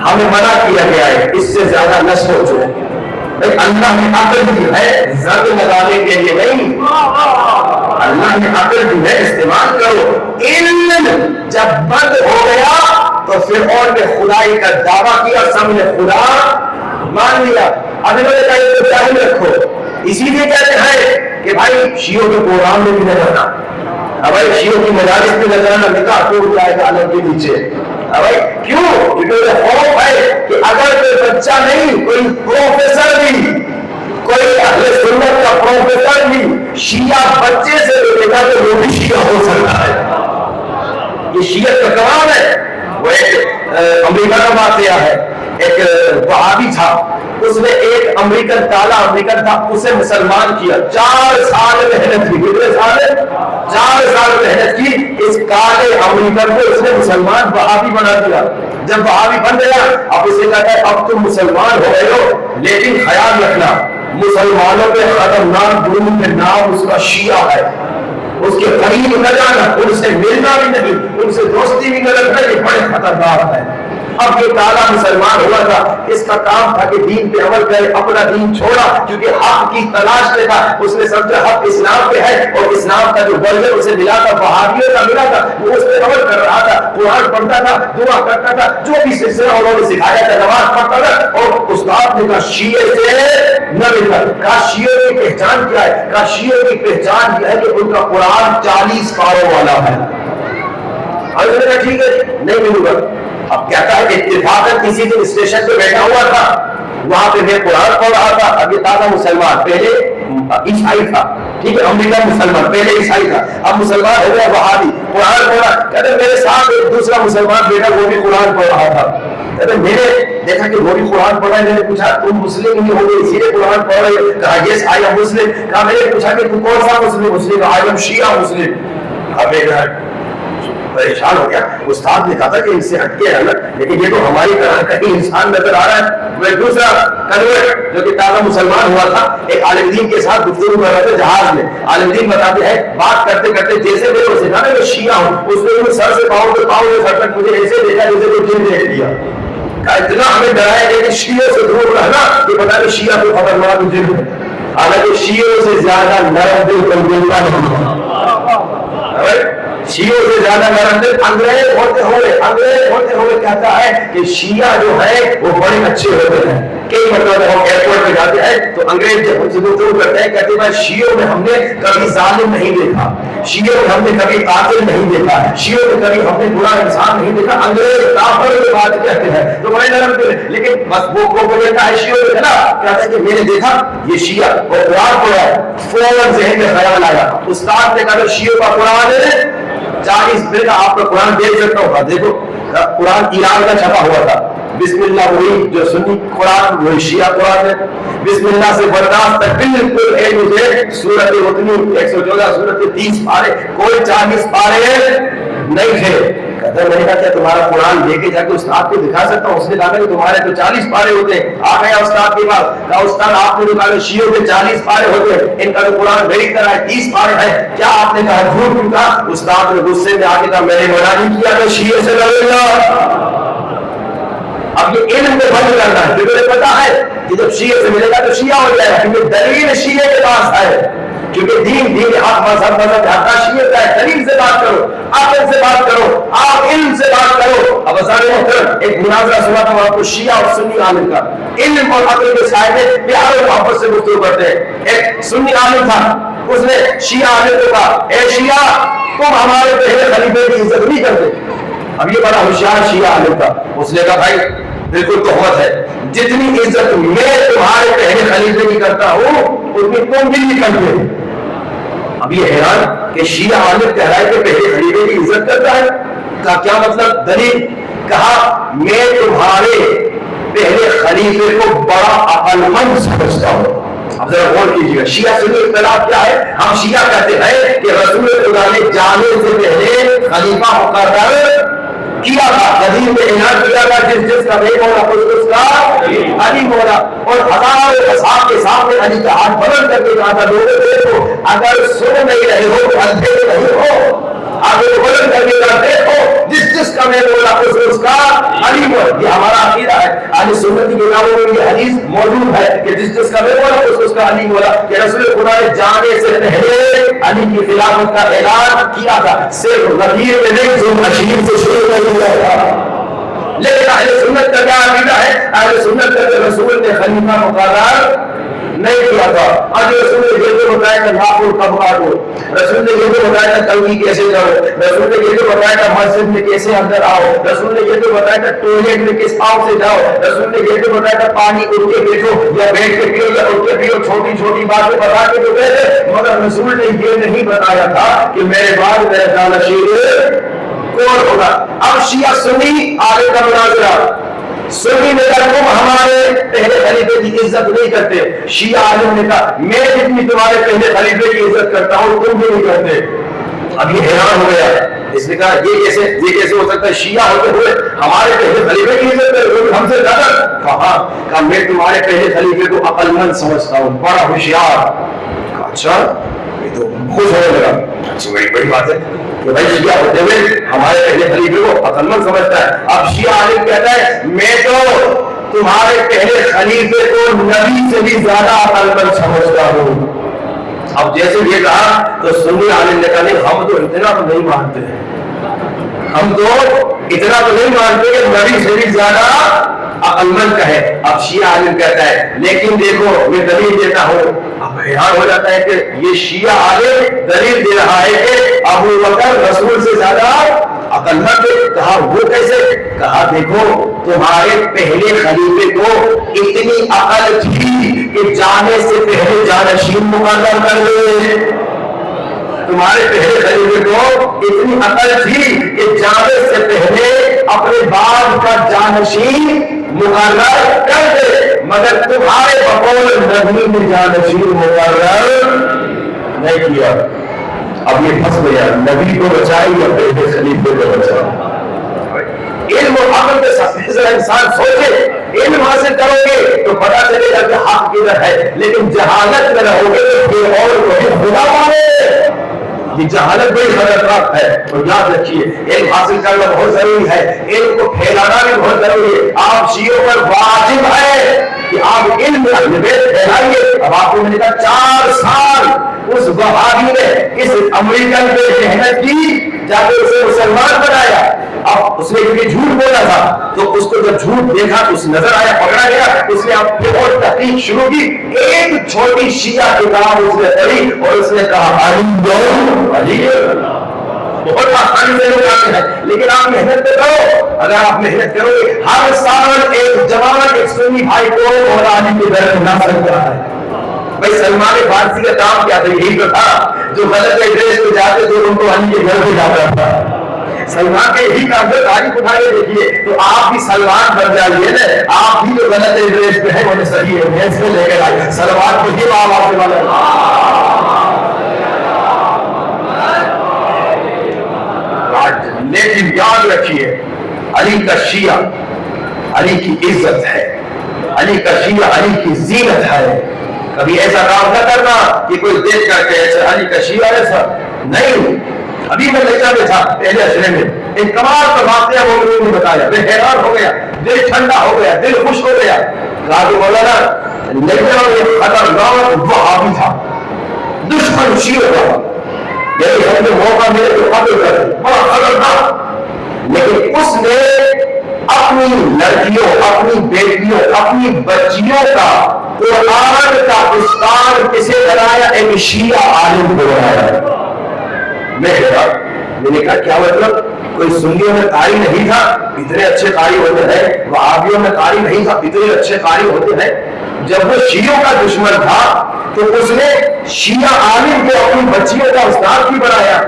ہمیں منع کیا گیا ہے اس سے زیادہ نہ سوچو۔ بھائی اللہ نے عقل دی ہے زنگ لگانے کے لیے نہیں، اللہ نے عقل دی ہے استعمال کرو۔ علم جب بند ہو گیا تو فرعون نے خدائی کا دعویٰ کیا، سب نے خدا مان لیا۔ اب انہوں نے کہا یہ تو جاہل رکھو، اسی لیے کہتے ہیں کہ بھائی شیعوں کے پروگرام میں بھی نہ جانا، بھائی شیعوں کی مجالس میں نہ جانا، نکاح ٹوٹ جائے گا عالم کے نیچے۔ بھائی کیوں؟ کیونکہ خوف ہے کہ اگر کوئی بچہ نہیں، کوئی پروفیسر بھی، کوئی اہل سنت کا پروفیسر بھی شیعہ بچے سے لے گا تو وہ بھی شیعہ ہو سکتا ہے۔ یہ شیعت کا کمال ہے۔ وہ ایک امریکہ کا واقعہ ہے، ایک وہابی تھا، اس نے ایک امریکن، کالا امریکن تھا، اسے مسلمان کیا، 4 سال محنت کی، کتنے سال؟ 4 سال محنت کی، اس کالے امریکن کو اس نے مسلمان وہابی بنا دیا۔ جب وہابی بن گیا اب اسے کہتا ہے اب تم مسلمان ہو گئے ہو، لیکن خیال رکھنا مسلمانوں کے خطرناک گروہ کے نام اس کا شیعہ ہے، اس کے قریب نہ جانا، ان سے ملنا بھی نہیں، ان سے دوستی بھی نہ رکھنا، یہ بڑے خطرناک ہے۔ اب یہ کالا مسلمان ہوا تھا، اس کا کام تھا کہ دین پہ عمل کرے، اپنا دین چھوڑا کیونکہ حق کی تلاش میں تھا، اس نے سمجھا حق اسلام پہ ہے اور اسلام کا جو ورژن اسے ملا تھا وہابیوں کا ملا تھا، وہ اس پہ عمل کر رہا تھا، قرآن پڑھتا تھا، دعا کرتا تھا، جو بھی سلسلہ انہوں نے سکھایا تھا نماز پڑھتا تھا، اور استاد نے کہا شیعہ سے نہ ملتا۔ کہا شیعہ کی پہچان کیا ہے؟ کہا شیعہ کی پہچان یہ ہے کہ ان کا قرآن 40 پاروں والا ہے۔ اور میں نے کہا ٹھیک ہے نہیں ملوں گا۔ اب کہتا ہے کہ اتفاقاً کسی دن اسٹیشن پہ بیٹھا ہوا تھا، وہاں پہ میں قرآن پڑھ رہا تھا، اب یہ تازہ مسلمان، پہلے عیسائی تھا، ٹھیک ہے امریکہ مسلمان، پہلے عیسائی تھا، اب مسلمان ہو گیا وہابی، قرآن پڑھ رہا، کہتے میرے ساتھ ایک دوسرا مسلمان بیٹا وہ بھی قرآن پڑھ رہا تھا، کہتے میں نے دیکھا کہ وہ بھی قرآن پڑھ رہا ہے، میں نے پوچھا تم مسلم نہیں ہو گے اسی لیے قرآن پڑھ رہے ہو؟ کہا یس آئی ایم مسلم۔ کہا میں نے پوچھا کہ تم کون سا مسلم؟ مسلم آئی ایم شیعہ مسلم۔ اب میں پریشان ہو گیا، استاد نے کہا تھا کہ ان سے ہٹ کے ہے نا، لیکن یہ تو ہماری طرح کہیں انسان نظر آ رہا ہے۔ وہ دوسرا کنورٹ جو کہ تازہ مسلمان ہوا تھا، ایک عالم دین کے ساتھ گفتگو کر رہا تھا جہاز میں، عالم دین بتاتے ہیں بات کرتے کرتے جیسے میں اسے کہا نا میں شیعہ ہوں، اس نے سر سے پاؤں پہ پاؤں سے سر تک مجھے ایسے دیکھا جیسے کوئی جن دیکھ لیا۔ اتنا ہمیں ڈرایا گیا کہ شیعوں سے دور رہنا، یہ پتا نہیں شیعہ کو خطرناک جن ہے، حالانکہ شیعوں سے زیادہ نرم دل کوئی ملتا نہیں۔ شیعوں سے زیادہ نرم دل انگریز ہوتے ہوئے کہتا ہے کہ شیعہ جو ہے وہ بڑے اچھے ہوتے ہیں۔ کئی مرتبہ ہم ایئرپورٹ پہ جاتے ہیں تو انگریز جب ہم سے گفتگو کرتے ہیں کہتے ہیں شیعوں میں ہم نے کبھی ظالم نہیں دیکھا، شیعوں میں ہم نے کبھی قاتل نہیں دیکھا، شیعوں میں کبھی ہم نے برا انسان نہیں دیکھا۔ انگریز کافر کی بات کہتے ہیں تو بڑے نرم دل، لیکن بس وہ پروپیگنڈا ہے شیعوں میں ہے نا، کہتا ہے کہ میں نے دیکھا یہ شیعہ اور قرآن پڑھا ہے، فوراً ذہن میں خیال آیا، استاد نے کہا شیعوں کا قرآن ہے 40 منٹ آپ کا قرآن دیکھ سکتا ہوگا، دیکھو قرآن ایران کا چھپا ہوا تھا، بسم اللہ وہی جو سنی قرآن وہی شیعہ قرآن ہے، بسم اللہ سے برداشت تک بالکل اے مجھے سورت وطنی 114 سورت 30 پارے، کوئی 40 پارے نہیں تھے۔ کہتا ہے میں نے کہا کیا تمہارا قرآن لے کے جا کے استاد کو دکھا سکتا ہوں؟ اس نے کہا کہ تمہارے تو 40 پارے ہوتے ہیں. آ گیا استاد کے پاس, کہا استاد آپ نے کہا شیعوں کے 40 پارے ہوتے ہیں, ان کا تو قرآن میری طرح 30 پارے ہے, کیا آپ نے کہا جھوٹ کیوں کہا؟ استاد نے غصے میں آ کے کہا میں نے منع نہیں کیا کہ شیعے سے لڑے گا. اب یہ علم کو بند کرنا ہے, کیونکہ مجھے پتا ہے کہ جب شیعے سے ملے گا تو شیعہ ہو جائے گا, کیونکہ دلیل شیعے کے پاس ہے, کیونکہ دین حق مذہب حق شیعہ کا ہے. دلیل سے بات کرو, عقل سے بات کرو, آپ علم سے بات کرو. اب ہزار محترم ایک مناظرہ سنا تھا آپ کو شیعہ اور سنی عالم کا, علم اور عقل کے سائے میں پیار اور محبت سے گفتگو کرتے ہیں. ایک سنی عالم تھا, اس نے شیعہ عالم کو کہا اے شیعہ تم ہمارے پہلے خلیفے کی عزت نہیں کرتے. اب یہ بڑا ہوشیار شیعہ عالم تھا, اس نے کہا بھائی بالکل تہمت ہے, جتنی عزت میں تمہارے پہلے خلیفے کی کرتا ہوں اتنی تم بھی نہیں کرتے. اب یہ حیران کہ شیعہ عالم کہرائے کہ پہلے خلیفے کی عزت کرتا ہے. کہا کیا مطلب؟ دلیل. کہا میں تمہارے پہلے خلیفے کو بڑا عقل مند سمجھتا ہوں. اب ذرا غور کیجیے گا, شیعہ سنی اختلاف کیا ہے؟ ہم شیعہ کہتے ہیں کہ رسول خدا نے جانے سے پہلے خلیفہ مقرر کیا تھا, قدیم میں اعلان کیا تھا جس کا نہیں مولا اس کا علی مولا, اور ہزاروں اصحاب کے سامنے علی کا ہاتھ بلند کر کے کہا تھا لوگوں دیکھو اگر سن نہیں رہے ہو تو اندھے نہیں ہو, آگے بلند کر کے کہتے ہو جس کا میں مولا اس کا علی مولا. یہ ہمارا عقیدہ ہے, اہل سنت کی کتابوں میں یہ حدیث موجود ہے کہ جس کا میں مولا اس کا علی مولا, کہ رسول خدا نے جانے سے پہلے علی کی خلافت کا اعلان کیا تھا. صرف غدیر میں نہیں, جو اشیر سے شروع کر دیا تھا. لیکن اہل سنت کا کیا عقیدہ ہے؟ اہل سنت کا رسول نے خلیفہ مقرر نہیں کیا تھا. آج رسول نے یہ تو بتایا کہ ناخن کب کاٹو, رسول نے یہ تو بتایا کہ تلوی کیسے کرو, رسول نے یہ تو بتایا کہ مسجد میں کیسے اندر آؤ, رسول نے یہ تو بتایا کہ ٹوائلٹ میں کس پاؤں سے جاؤ, رسول نے یہ تو بتایا کہ پانی اٹھ کے بیٹھو یا بیٹھ کے پیو یا اٹھ کے پیو. چھوٹی چھوٹی باتیں بتا کے تو کہتے, مگر رسول نے یہ نہیں بتایا تھا کہ میرے بعد میرا جانشین کون ہوگا. اب شیعہ سنی آگے کا مناظرہ, سنی نے کہا تم ہمارے پہلے خلیفے کی عزت نہیں کرتے. شیعہ عالم نے کہا میں جتنی تمہارے پہلے خلیفے کی عزت کرتا ہوں تم بھی نہیں کرتے. اب یہ حیران ہو گیا, اس نے کہا یہ کیسے ہو سکتا ہے, شیعہ ہوتے ہوئے ہمارے پہلے خلیفے کی عزت کرتے ہم سے زیادہ. کہا میں تمہارے پہلے خلیفے کو عقل مند سمجھتا ہوں, بڑا ہوشیار. اچھا یہ تو خوش ہونے لگا, اچھی بڑی بات ہے کہ بھائی شیعہ ہوتے ہوئے ہمارے پہلے خلیفے کو عقل مند سمجھتا ہے. اب شیعہ عالم کہتا ہے میں تو تمہارے پہلے خلیفے کو نبی سے بھی زیادہ عقل مند سمجھتا ہوں. اب جیسے یہ کہا تو سنی عالم نے کہا نہیں ہم تو اتنا تو نہیں مانتے, ہم تو اتنا تو نہیں مانتے کہ نبی سے بھی زیادہ عقل مند کا ہے. اب شیعہ عالم کہتا ہے لیکن دیکھو میں دلیل دیتا ہوں. اب حیران ہو جاتا ہے کہ یہ شیعہ عالم دلیل دے رہا ہے کہ ابو بکر رسول سے زیادہ عقل مند. کہا وہ کیسے؟ کہا دیکھو تمہارے پہلے خلیفے کو اتنی عقل تھی کہ جانے سے پہلے جانشین مقرر کر دے. تمہارے پہلے خلیفے کو اتنی عقل تھی کہ جانے سے پہلے اپنے بعد کا جانشین مقرر کر دے, مگر تمہارے بقول نبی نے جانشین مقرر نہیں کیا. اب یہ پھنس گیا, نبی کو بچائے یا پہلے خلیفے کو بچائے. علم و عقل کے ساتھ انسان سوچے, علم حاصل کرو گے تو پتا چلے گا کہ حق کدھر ہے, لیکن جہالت میں رہو گے تو پھر اور کوئی خدا مانے. یہ جہالت بڑی خطرناک ہے, اور یاد رکھیے علم حاصل کرنا بہت ضروری ہے, علم کو پھیلانا بھی بہت ضروری ہے. آپ شیعوں پر واجب ہے کہ آپ علم پھیلائیے. اب آپ کو میں نے کہا 4 سال اس وہابی نے اس امریکن پہ محنت کی, جا کے اسے مسلمان بنایا. اب اس نے کیونکہ جھوٹ بولا تھا تو اس کو جب جھوٹ دیکھا تو اس نظر آیا, پکڑا گیا. اس نے اب پھر اور تحقیق شروع کی, ایک چھوٹی شیعہ کتاب اس نے پڑھی اور اس نے کہا علی بہت آسانی سے لوگ آتے ہیں, لیکن آپ محنت کرو. اگر آپ محنت کرو گے ہر سال ایک جوان ایک سنی بھائی کو مولانا کے در بنا سکتا ہے. بھائی سلمان فارسی کا کام کیا تھا؟ یہی تو تھا, جو غلط ایڈریس پہ جاتے تھے ان کو علی کے گھر پہ جاتا تھا. سلمان کے یہی کام سے تاریخ اٹھا کے دیکھیے تو آپ بھی سلمان بن جائیے نا. آپ بھی جو غلط ایڈریس پہ ہے وہ صحیح ہے, اس کو لے کر آئیے. سلمان کو یہ بات آپ سے والا ایک چیز یاد رکھیے، علی کا شیعہ علی کی عزت ہے، علی کا شیعہ علی کی زینت ہے. کبھی ایسا کام نہ کرنا کہ کوئی دیکھ کر کے ایسا علی کا شیعہ ایسا نہیں. ابھی میں لیکچر میں تھا پہلے اشرے میں، ایک کمال کا واقعہ وہ نے بتایا، میں حیران ہو گیا، دل ٹھنڈا ہو گیا، دل خوش ہو گیا. کہا کہ مولانا لیکچر میں خطرناک وہابی تھا، دشمن شیعہ کا، یعنی ہم نے موقع ملے تو قتل کر دیں، بڑا خطرناک. لیکن اس نے اپنی لڑکیوں، اپنی بیٹیوں، اپنی بچیوں کا قرآن کا استاد کسے بنایا؟ ایک شیعہ عالم کو بنایا. میں نے کہا کیا مطلب؟ کوئی سنیوں میں قاری نہیں تھا اتنے اچھے قاری ہوتے ہیں، وہابیوں میں قاری نہیں تھا اتنے اچھے قاری ہوتے ہیں. جب وہ شیعوں کا دشمن تھا تو اس نے شیعہ عالم کو اپنی بچیوں کا استاد بھی بنایا.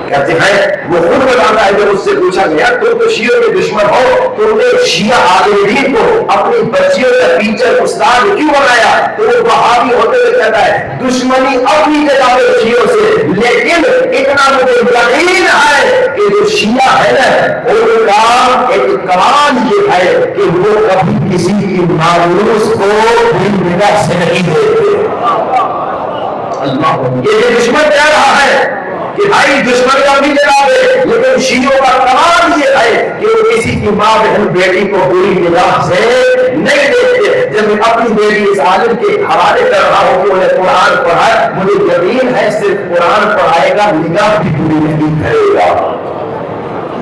کہتے ہیں وہ خود بتاتا ہے، جب اس سے پوچھا گیا تم تو شیعوں کے دشمن ہو، تم نے شیعہ عالمین کو اپنی بچیوں کا ٹیچر استاد کیوں بنایا؟ تو وہ وہابی ہوتے ہوئے کہتا ہے دشمنی اپنی جگہ پہ شیعوں سے، لیکن اتنا مجھے یقین ہے کہ جو شیعہ ہے نا ان کا ایک کمال یہ ہے کہ وہ کبھی کسی کی مانوس کو بھی نگاہ سے نہیں دیتے. اللہ یہ دشمن کہہ رہا ہے کہ بھائی دشمن کا بھی جواب ہے، لیکن شیعوں کا کمال یہ ہے کہ وہ کسی کی ماں بہن بیٹی کو بری نگاہ سے نہیں دیکھتے. جب میں اپنی بیٹی اس عالم کے حوالے کر رہا ہوں کہ انہیں قرآن پڑھائے، مجھے یقین ہے صرف قرآن پڑھائے گا، نگاہ بھی بری نہیں کرے گا.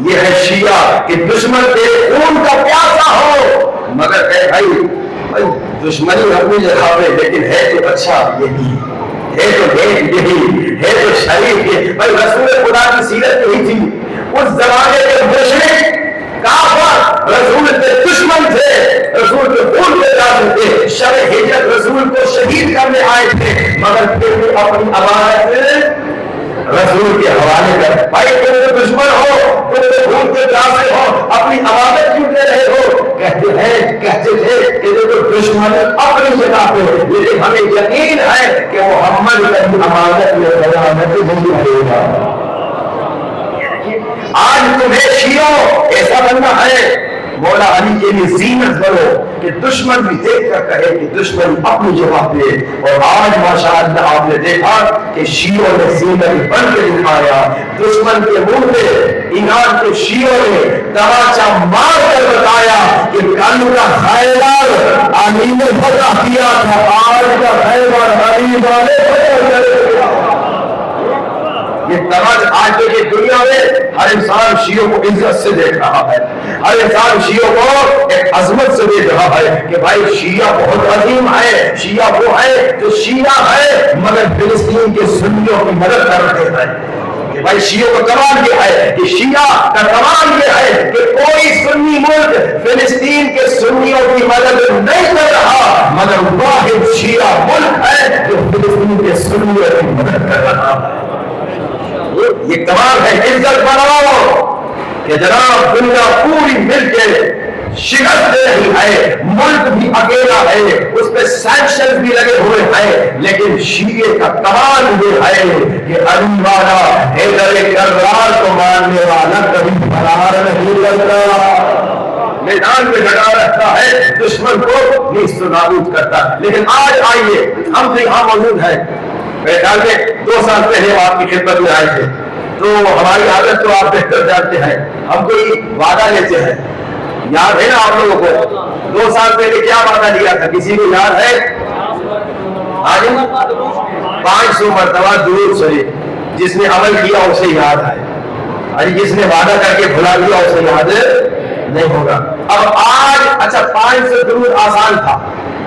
یہ ہے شیعہ کہ دشمن کے خون کا پیاسا ہو مگر اے بھائی دشمنی اپنی جگہ پہ، لیکن ہے تو اچھا یہی ہے، تو نیک یہی ہے، تو شریف یہ. بھائی رسول خدا کی سیرت یہی تھی. اس زمانے کے مشرک کافر رسول کے دشمن تھے، رسول کے خون پہ جاتے تھے. شب ہجرت رسول کو شہید کرنے آئے تھے، مگر پھر بھی اپنی امانت رسول کے حوالے کر. بھائی تم تو دشمن ہو، تم تو خون کے پیاسے ہو، اپنی امانت کیوں دے رہے ہو؟ کہتے تھے کہ دیکھو دشمن اپنی جگہ پہ، لیکن ہمیں یقین ہے کہ محمد کی امانت میں خیانت نہیں کرے گا. آج تمہیں شیعوں ایسا بننا ہے، مولا علی کے لیے زینت بنو کہ دشمن بھی دیکھ کر کہے کہ دشمن اپنی جگہ پہ. اور آج ماشاءاللہ آپ نے دیکھا کہ شیعوں نے زینت بن کے دکھایا. دشمن کے منہ پہ ایران کے شیعوں نے تماچا مار کر بتایا کہ کل کا خیبر علی نے فتح کیا تھا، آج کا خیبر علی والے فتح کرے گا. یہ تماچ آج دیکھیے دنیا میں ہر انسان شیعوں کو عزت سے دیکھ رہا ہے، ہر انسان شیعوں کو ایک عظمت سے دیکھ رہا ہے کہ بھائی شیعہ بہت عظیم ہے. شیعہ وہ ہے جو شیعہ ہے مگر فلسطین کے سنیوں کی مدد کر رہے ہیں. کہ بھائی شیعوں کا کمال یہ ہے کہ شیعہ کا کمال یہ ہے کہ کوئی سنی ملک فلسطین کے سنیوں کی مدد نہیں کر رہا، مگر واحد شیعہ ملک ہے جو فلسطین کے سنیوں کی مدد کر رہا ہے. یہ کمال ہے. عزت بناؤ کہ جناب دنیا پوری مل کے شکست دے رہی ہے، ملک بھی اکیلا ہے، اس پہ سینکشن بھی لگے ہوئے ہیں، لیکن شیعہ کا کمال یہ ہے کہ علی والا حیدر کرار کو ماننے والا کبھی فرار نہیں کرتا، میدان میں لگا رہتا ہے، دشمن کو نیست و نابود کرتا. لیکن آج آئیے ہم تو یہاں موجود ہیں. میرے خیال میں 2 سال پہلے آپ کی خدمت میں آئے تھے تو ہماری عادت تو آپ بہتر جانتے ہیں، ہم کوئی وعدہ لیتے ہیں. یاد ہے نا آپ لوگوں کو 2 سال پہلے کیا وعدہ لیا تھا؟ کسی کو یاد ہے؟ 500 مرتبہ درود شریف. جس نے عمل کیا اسے یاد ہے، جس نے وعدہ کر کے بھلا دیا اسے یاد نہیں ہوگا. اب آج اچھا 500 درود آسان تھا،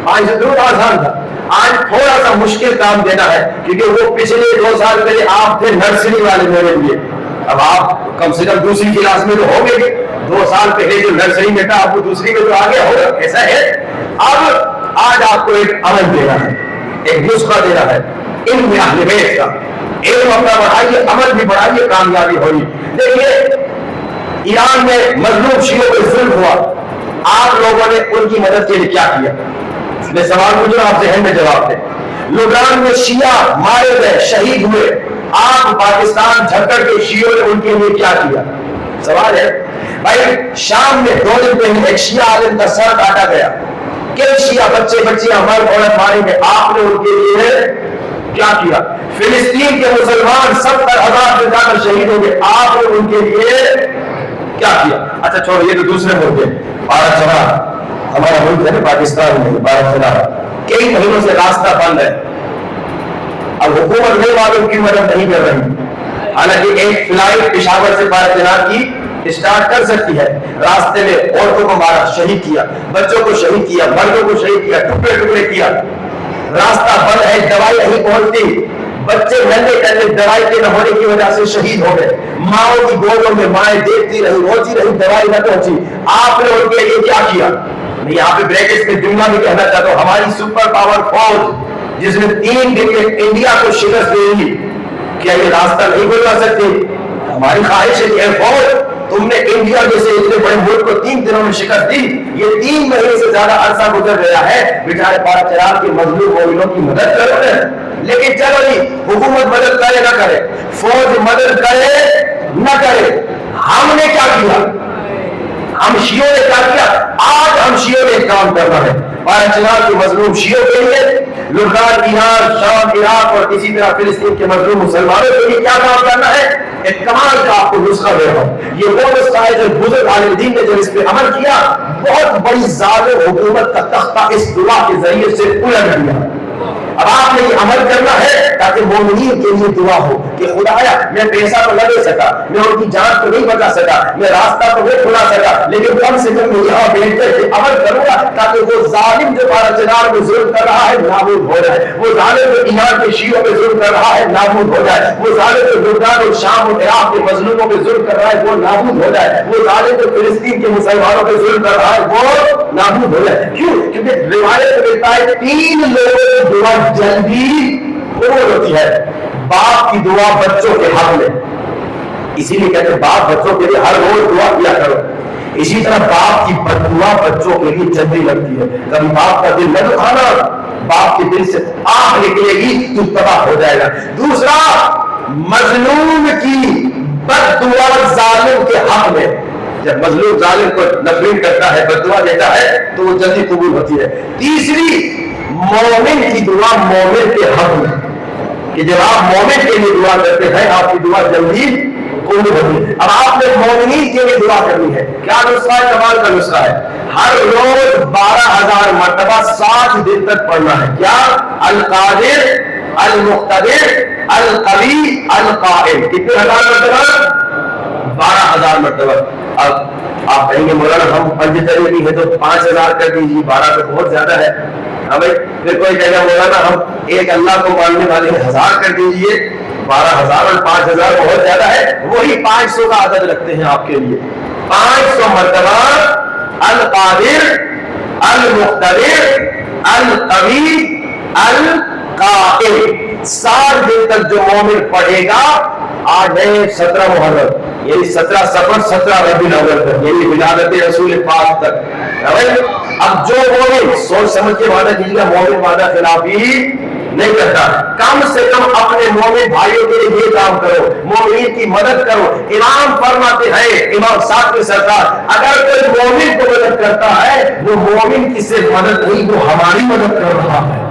500 درود آسان تھا. آج تھوڑا سا مشکل کام دینا ہے کیونکہ وہ پچھلے 2 سال پہلے آپ تھے نرسری والے میرے لیے. اب آپ کم سے کم دوسری کلاس میں تو ہو گئے. 2 سال پہلے جو نرسری میں تھا آپ کو دوسری میں تو آگے ہوگا، ایسا ہے. اب آج آپ کو ایک عمل دینا ہے، ایک نسخہ دینا ہے علم اہل بیت کا. علم اپنا بڑھائیے، عمل بھی بڑھائیے، کامیابی ہوئی. دیکھیے ایران میں مظلوم شیعوں پہ ظلم ہوا، آپ لوگوں نے ان کی مدد کے لیے کیا کیا؟ میں سوال پوچھوں آپ ذہن میں جواب دیں. لبنان میں شیعہ مارے گئے، شہید ہوئے، آپ پاکستان جھکڑ کے شیعوں نے ان کے لیے کیا کیا؟ سوال ہے بھائی، شام میں 2 دن پہلے ایک شیعہ عالم کا سر کاٹا گیا، کئی شیعہ بچے بچیاں مرد عورت ماری گئے، آپ نے ان کے لیے کیا کیا؟ فلسطین کے مسلمان 70,000 سے زیادہ شہید ہو گئے، آپ نے ان کے لیے کیا کیا؟ اچھا چھوڑو یہ تو دوسرے ملک ہے، بارہ چنار ہمارا ملک ہے نا پاکستان میں، بارہ چنار کئی مہینوں سے راستہ بند ہے، اب حکومت نہیں معلوم کی مدد نہیں کر رہی، حالانکہ ایک فلائٹ پشاور سے بارہ چنار کی اسٹارٹ کر سکتی ہے، راستے میں عورتوں کو مارا، شہید کیا، بچوں کو شہید کیا، مردوں کو شہید کیا، ٹکڑے ٹکڑے کیا، راستہ بند ہے، دوائی نہیں پہنچتی، بچے ننھے ٹنھے دوائی کے نہ ہونے کی وجہ سے شہید ہو گئے، ماؤں کی گودوں میں مائیں دیکھتی رہی، روتی رہی، دوائی نہ پہنچی، آپ نے ان کے لیے کیا کیا؟ میں یہاں پہ بریکٹس میں جملہ بھی کہنا چاہتا ہوں، ہماری سپر پاور فوج جس نے 3 دن میں انڈیا کو شکست دے دی، کیا یہ راستہ نہیں بتا سکتے؟ ہماری خواہش ہے کہ اے فوج، تم نے انڈیا جیسے اتنے بڑے ملک کو 3 دنوں میں شکست دی، یہ 3 مہینے سے زیادہ عرصہ گزر گیا ہے، بیچارے بارہ چنار کے مظلوم مومنوں کی مدد کرو نا، لیکن چلو جی حکومت مدد کرے نہ کرے، فوج مدد کرے نہ کرے، ہم نے کیا کیا؟ ہم شیعوں نے کیا کیا؟ آج ہم شیعوں نے ایک کام کرنا ہے، بارہ چنار کے مظلوم شیعوں کے لیے، لبنان، ایران، شام، عراق اور اسی طرح فلسطین کے مظلوم مسلمانوں کے لیے کیا کام کرنا ہے؟ ایک کمال کا آپ کو نسخہ دے رہا ہوں، یہ وہ نسخہ ہے جو بزرگ عالم دین نے جب اس پہ عمل کیا، بہت بڑی ظالم حکومت کا تختہ اس دعا کے ذریعے سے الٹ دیا۔ اب آپ نے یہ عمل کرنا ہے تاکہ مومنین کے لیے دعا ہو کہ خدایا میں پیسہ تو نہ دے سکا، میں ان کی جان تو نہیں بچا سکا، میں راستہ تو نہیں کھلا سکا، لیکن کم سے کم میں یہاں بیٹھ کر کے عمل کروں گا تاکہ وہ ظالم جو بارہ چنار میں ظلم کر رہا ہے نابود ہو جائے، وہ ظالم جو ایران کے شیعوں پہ ظلم کر رہا ہے نابود ہو جائے، وہ ظالم جو لبنان اور شام اور عراق کے مظلوموں پہ ظلم کر رہا ہے وہ نابود ہو جائے، وہ ظالم جو فلسطین کے مسلمانوں پہ ظلم کر رہا ہے وہ نابود ہو جائے۔ کیوں؟ کیونکہ روایت میں ملتا ہے 3 لوگوں کی دعا جلدی قبول ہوتی ہے، باپ کی دعا بچوں کے حق میں، اسی لیے کہتے ہیں باپ بچوں کے لیے ہر روز دعا کیا کرو، اسی طرح باپ کی بددعا بچوں کے لیے جلدی لگتی ہے، کبھی باپ کا دل نہ دکھانا، باپ کے دل سے آہ نکلے گی تو تباہ ہو جائے گا۔ دوسرا، مظلوم کی بددعا ظالم کے حق میں، جب مظلوم ظالم کو نفرین کرتا ہے بددعا دیتا ہے تو وہ جلدی قبول ہوتی ہے۔ تیسری، مومن کی دعا مومن کے حق میں، کہ جب آپ مومن کے لیے دعا کرتے ہیں آپ کی دعا جلدی قبول ہوتی ہے۔ اب آپ نے مومنین کے لیے دعا کرنی ہے، کیا نسخہ ہے؟ کمال کا نسخہ ہے، ہر روز 12,000 مرتبہ 60 دن تک پڑھنا ہے۔ کیا؟ القادر، المقتدر، القوی، القائم، کتنے ہزار مرتبہ؟ 12,000 مرتبہ۔ اب آپ کہیں گے مولانا ہم 5 طریقے بھی ہے تو 5,000 کر دیجیے، 12 تو بہت زیادہ ہے۔ ہاں بھائی، پھر کوئی کہے گا مولانا ہم ایک اللہ کو ماننے والے 1000 کر دیجیے، 12,000 اور 5,000 بہت زیادہ ہے، وہی 500 کا عدد رکھتے ہیں آپ کے لیے، 500 مرتبہ القادر، المقتدر، القوی، القائم، 60 دن تک جو مومن پڑھے گا، آج ہے 17 محرم، یعنی 17 صفر 17 ربیع الاول تک، یعنی ولادت رسول پاک تک۔ اب جو مومن سوچ سمجھ کے وعدہ کیجیے، مومن وعدہ خلافی نہیں کرتا، کم سے کم اپنے مومن بھائیوں کے لیے یہ کام کرو، مومنین کی مدد کرو۔ امام فرماتے ہیں، امام صاحب کے سرکار، اگر کوئی مومن کو مدد کرتا ہے وہ مومن کی صرف مدد نہیں، وہ ہماری مدد کر رہا ہے۔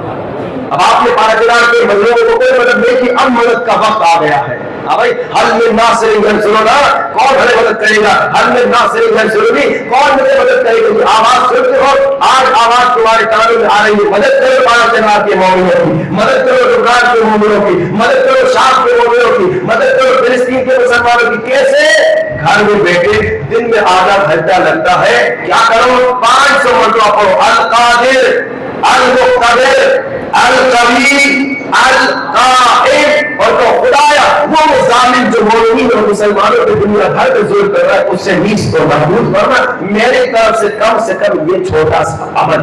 اب آپ نے بارہ چنار کے مظلوموں کو کوئی مدد نہیں کی، اب مدد کا وقت آ گیا ہے۔ حل من ناصر ینصرنا، کون ہمیں مدد کرے گا؟ حل من ناصر ینصرنی، کون مجھے مدد کرے گا؟ آواز سنتے ہو، آج آواز تمہارے کانوں میں آ رہی ہے، مدد کرو بارہ چنار کے مومنوں کی، مدد کرو لبنان کے مومنوں کی، مدد کرو شام کے مومنوں کی، مدد کرو فلسطین کے مسلمانوں کی۔ کیسے؟ گھر میں بیٹھے دن میں آدھا گھنٹہ لگتا ہے، کیا کرو؟ 500 مرتبہ پڑھو، القادر، المقتدر، القوی، القائم، اور تو خدایا وہ ظالم جو مومنین اور مسلمانوں پہ دنیا بھر میں ظلم کر رہا ہے اس سے نیز کو محفوظ کرنا، میرے طرف سے کم یہ چھوٹا سا عمل۔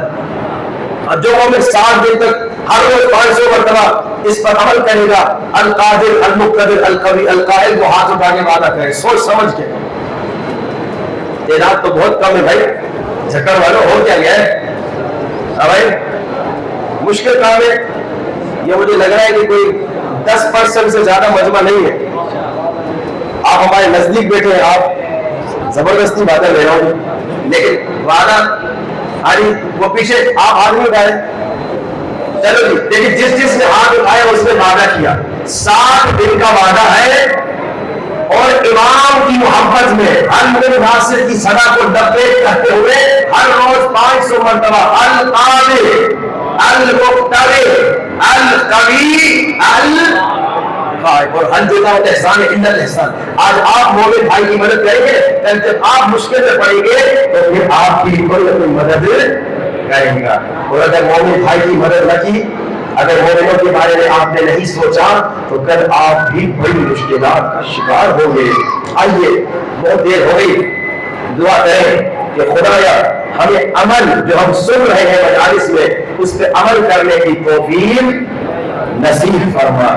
اور جو مومن 60 دن تک ہر روز 500 مرتبہ اس پر عمل کرے گا، القادر، المقتدر، القوی، القائم، وہ ہاتھ اٹھانے والا کرے سوچ سمجھ کے۔ تعداد تو بہت کم ہے بھائی، جھکڑ والوں ہو کیا گیا ہے؟ بھائی مشکل کام ہے یہ، مجھے لگ رہا ہے کہ کوئی 10% سے زیادہ مجمع نہیں ہے۔ آپ ہمارے نزدیک بیٹھے ہیں، آپ زبردستی وعدہ لے رہا ہوں، لیکن وعدہ وہ پیچھے آپ آدمی اٹھائے، چلو جی لیکن جس نے ہاتھ اٹھایا اس نے وعدہ کیا 60 دن کا وعدہ ہے، اور امام کی محبت میں ہر منحصر کی صدا کو ڈبیٹ کرتے ہوئے ہر روز 500 مرتبہ القادر المقتدر القوی اور حل دیتا ہوتا احسان الا الاحسان۔ آج آپ مومن بھائی کی مدد کریں گے، کل جب آپ مشکل میں پڑیں گے تو پھر آپ کی کوئی نہ کوئی مدد کریں گا، اور اگر مومن بھائی کی مدد نہ کی، اگر مومنوں کے بارے میں آپ نے نہیں سوچا تو کل آپ بھی بڑی مشکلات کا شکار ہوں گے۔ آئیے بہت دیر ہو گئی، دعا کریں کہ خدایا ہمیں عمل جو ہم سن رہے ہیں مجالس میں اس پہ عمل کرنے کی توفیق نصیب فرما۔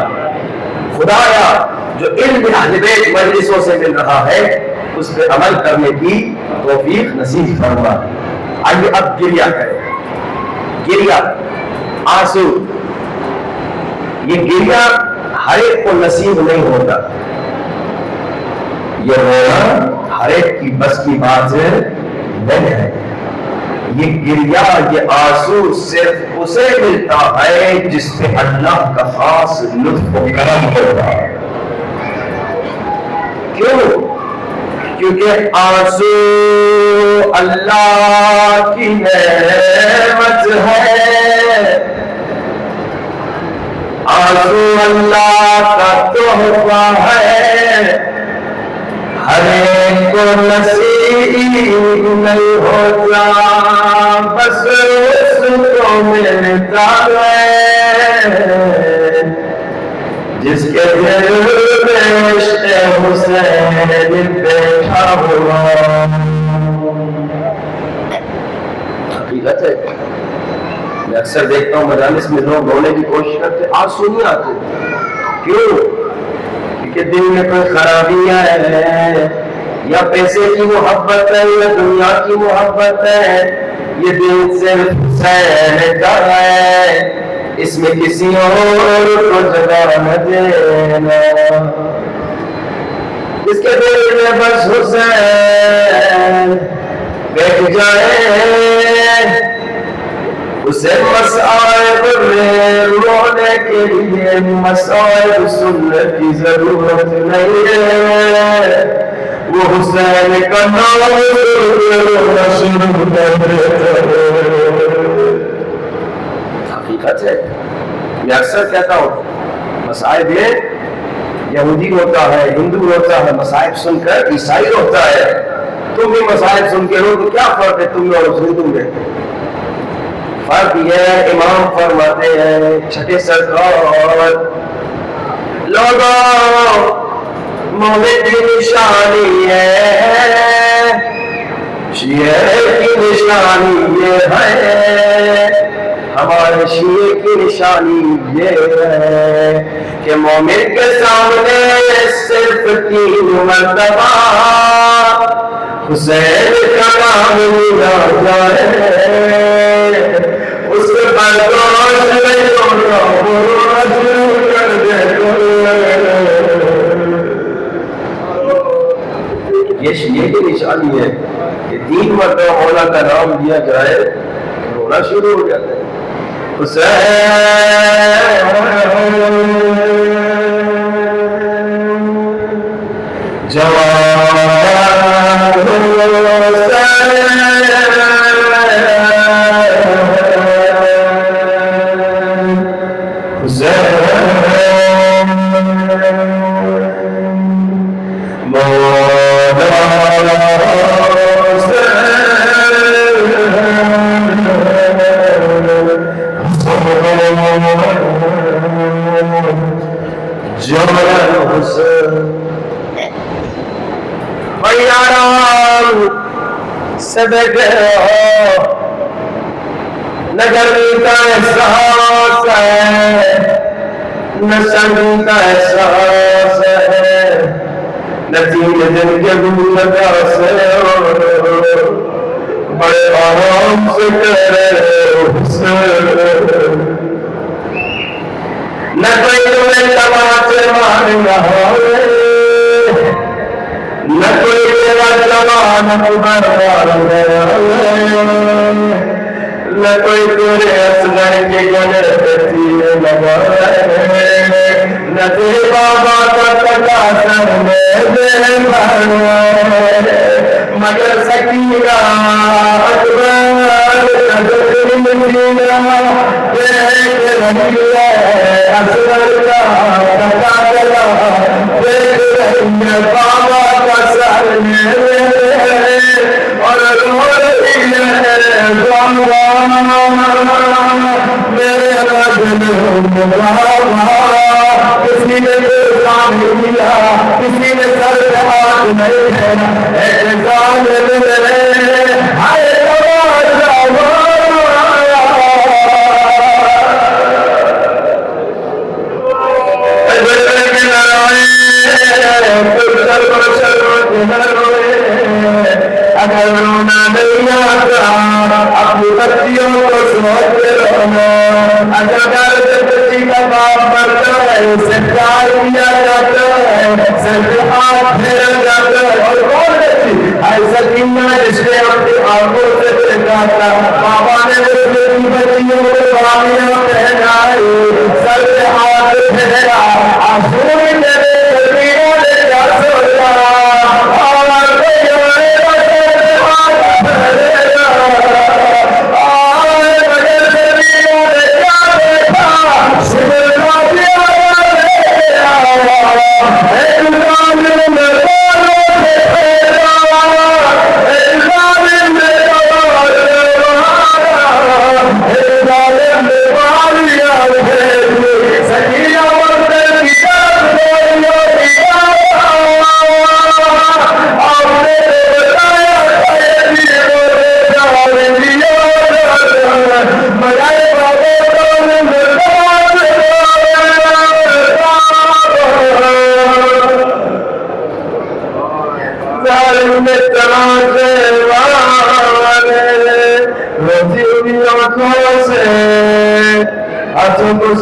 خدایا جو علم اہل بیت مجلسوں سے مل رہا ہے اس پہ عمل کرنے کی توفیق نصیب فرما۔ آئیے اب گریہ کریں، گریہ آنسو، یہ گریہ ہر ایک کو نصیب نہیں ہوتا، یہ رونا ہر ایک کی بس کی بات نہیں ہے، یہ گریہ یہ آنسو صرف اسے ملتا ہے جس پہ اللہ کا خاص لطف و کرم ہوتا ہے۔ کیوں؟ کیونکہ آنسو اللہ کی نعمت ہے، آنسو اللہ کا تحفہ ہے، ہر ایک کو نصیب نہیں ہوتا، بس اس کو ملتا ہے جس کے دل میں عشق حسین بیٹھا ہوا۔ حقیقت ہے، میں اکثر دیکھتا ہوں مجالس میں لوگ رونے کی کوشش کرتے، آنسو نہیں آتے، کیوں؟ کہ دل میں کوئی خرابیاں ہے، یا پیسے کی محبت ہے یا دنیا کی محبت ہے، یہ دل صرف حسین کا ہے، اس میں کسی اور کو جگہ نہ دینا، اس کے دل میں بس حسین بیٹھ جائے، اسے مصائب میں رونے کے لیے مصائب سننے کی ضرورت نہیں ہے، وہ حسین کا نام رونا شروع کر دیتا ہے۔ حقیقت ہے، میں اکثر کہتا ہوں مصائب یہ یہودی ہوتا ہے، ہندو ہوتا ہے، مصائب سن کر عیسائی ہوتا ہے، تم بھی مصائب سن کے رو تو کیا فرق ہے تم اور اس ہندو میں؟ فرق یہ امام فرماتے ہیں چھٹے سرکار، لوگوں مومن کی نشانی ہے، شیعہ کی نشانی یہ ہے، ہمارے شیعہ کی نشانی یہ ہے کہ مومن کے سامنے صرف 3 مرتبہ حسین کا نام لیا جائے، اس کے برداشت نہیں ہوگا کر دے۔ یہ شیعہ کی نشانی ہے کہ 3 مرتبہ مولا کا نام لیا جائے رونا شروع ہو جاتا ہے۔ صدق نہ گرمی کا احساس ہے، نہ سردی کا احساس ہے، نہ 3 دن کے گزرتا سے بڑے آرام سے کرے نہ کوئی تمہیں تماچے مار رہا ہے، نہ کوئی تیرا جوان نہ کوئی تیرے اصغر کے گلے پہ تیر لگائے، نہ تیرے بابا کا تقاصر میں دل بھروائے، مگر سکینہ اکبر قدر مدینہ دیکھ رہی ہے اصغر کا تقاصر، دیکھ رہی ہے بابا کا سر میں اور رو رہی ہے میرے رجل کسی نے کام کیا، کسی نے سر پہ ہاتھ نہیں ہے، احتجاج میرے ہائے اگر رونا نہیں آتا اپنی بچیوں کو سوچتے رہنا، اگر گھر سے بچی کا باپ مرتا ہے اسے پیار کیا جاتا ہے، سر پہ ہاتھ پھیرا جاتا ہے، اور کون بچی ایسا سکینہ جس نے اپنی آنکھوں سے دیکھا تھا بابا نے اپنی بچیوں کو بالیاں پہنائی، سر پہ ہاتھ پھیرا، آنسو میرے سکینہ نے کیا سوچا،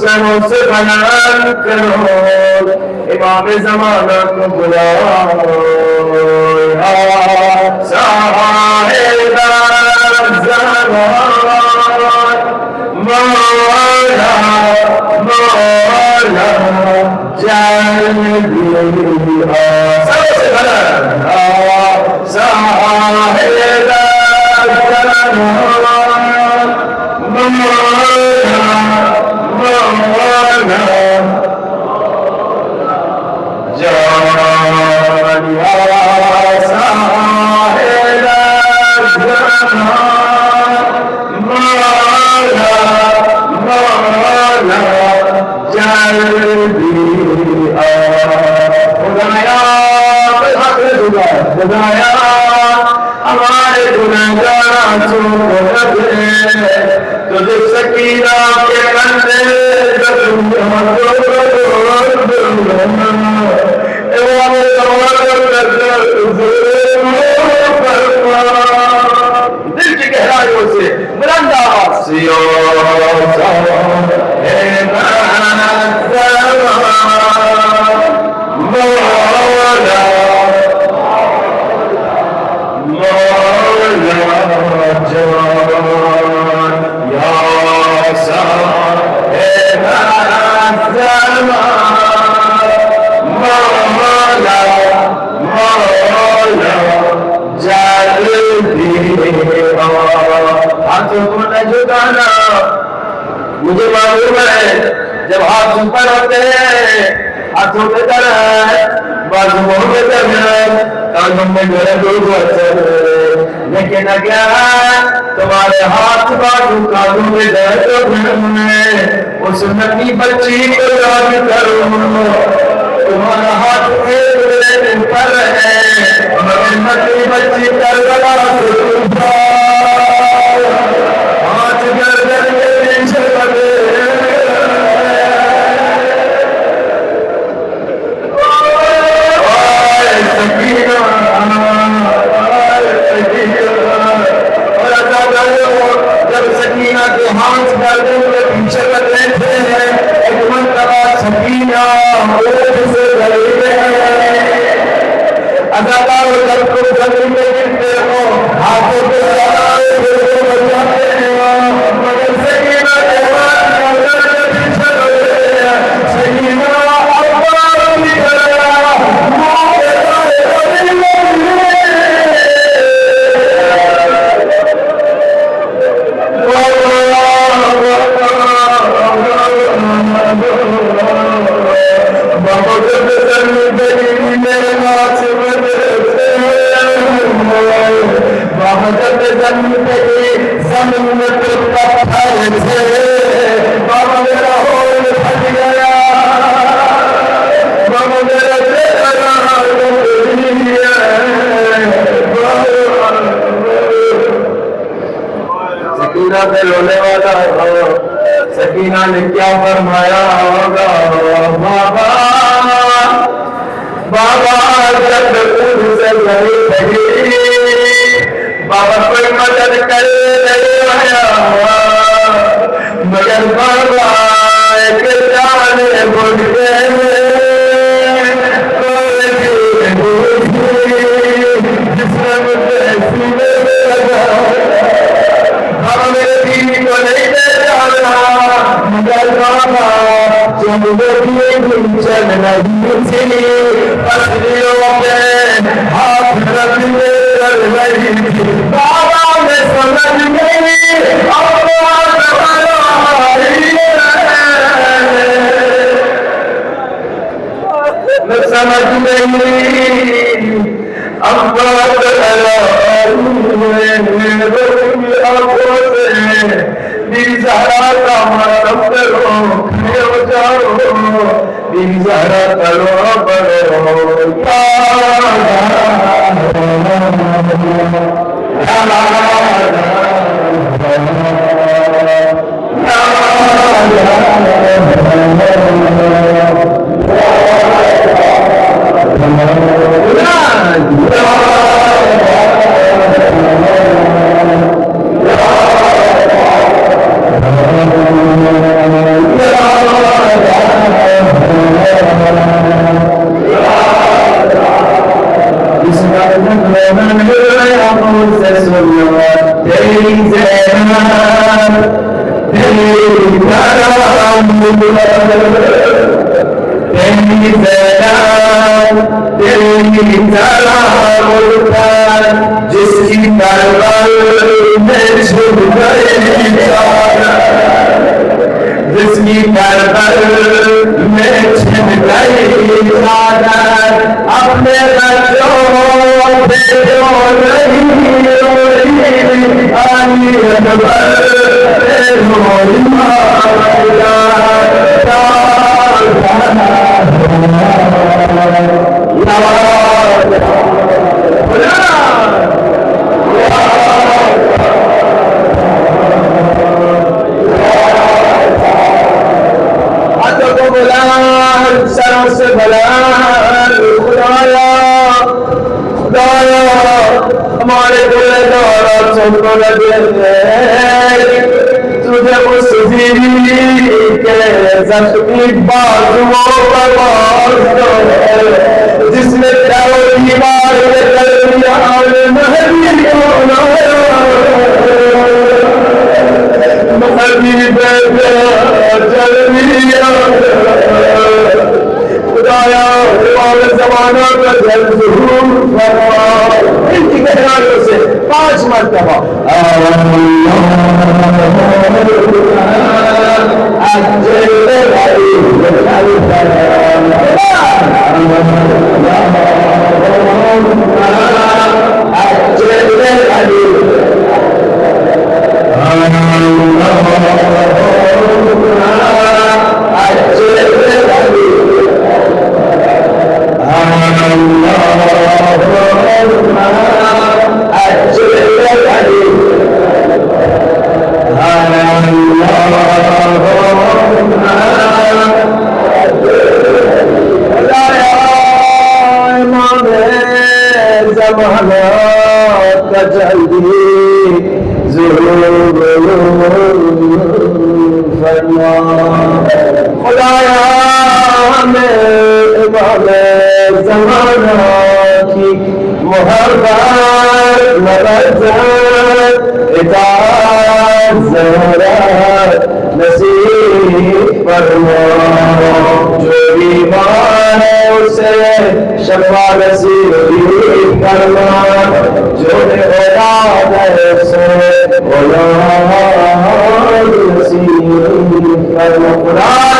سروں سے بیان کرو امام زمانہ کو بلاؤ، صاحب زمان مولا مولا جلدی سروں سے بیان صاحب زمان مولا خدایا ہمارے گنہگار آنسوں کو نہ دے، تجھے سکینہ کے کندھے دل کی گہرائیوں سے بلند آواز مجھے معلوم ہے جب ہاتھ اوپر ہوتے ہیں ہاتھوں پہ در ہے بازوؤں پہ در ہے کانوں میں میرے دور ہے، لیکن اگر تمہارے ہاتھ بازو کانوں میں در ہے اس ننھی بچی کو یاد کرو، تمہارا ہاتھ میرے اوپر ہے مگر ننھی بچی کربلا سے ہاتھ گردن کے پیچھے لگے جب سکینہ کے ہاتھ گردن کے پیچھے لگ رہے تھے ایک مرتبہ سکینہ سے اداکار جب تم زمین میں گرتے ہو ہاتھوں کے سہارے دل کو بچاتے ہو مگر سکینہ جوان کا درد پیچھے ہوتے ہیں سکینہ اپنا بھی کرا ماں کے سارے بدل بابا جب زمین بری میرے ناچ بابا جب زمین بری زمین میں پتھر تھے بابا میرا ہول پھٹ گیا بابا میرا چہرہ سکینہ سے رونے والا ہو سکینہ نے کیا فرمایا ہوگا بابا بابا جب ان سے لڑی لگی بابا کوئی مدد کر نہیں آیا مگر بابا ایک جانے بول گئے جس نے مجھے سینے میں لگا بابا میرے دین کو نہیں دے جانا مگر بابا جب وہ چل نہیں تھی پسلیوں پہ ہاتھ رکھنے کر رہی تھی بابا میں سمجھ گئی آواز ہماری میں سمجھ گئی آواز بیوی زہرا کا ماتم کرو کھڑے ہو جاؤ بیوی زہرا کرو بڑے ہو جس کی کربل میں چھپ گئی جس کی کربل میں چھپ گئی چادر اپنے بچوں پہ جو نہیں روئی علی اکبر پہ روئی سروں سے بلند خدایا خدایا ہمارے دل دورہ سب کو لگے تجھے اس بیوی کے زخمی بازوؤں پر باز دو جس نے چاروں دیوار میں کر دیا مہدی کو مہدی بے جلدی خدایا حوال زمانہ کا جل ظہور فرما ان کی گہرائیوں سے 5 مرتبہ خدایا ہمیں زمانہ کی محبت مبت اطاعت زہرا نصیب فرما جو بیمار ہے اسے شفا نصیب فرما جو بے اولاد ہے اسے اولاد نصیب فرما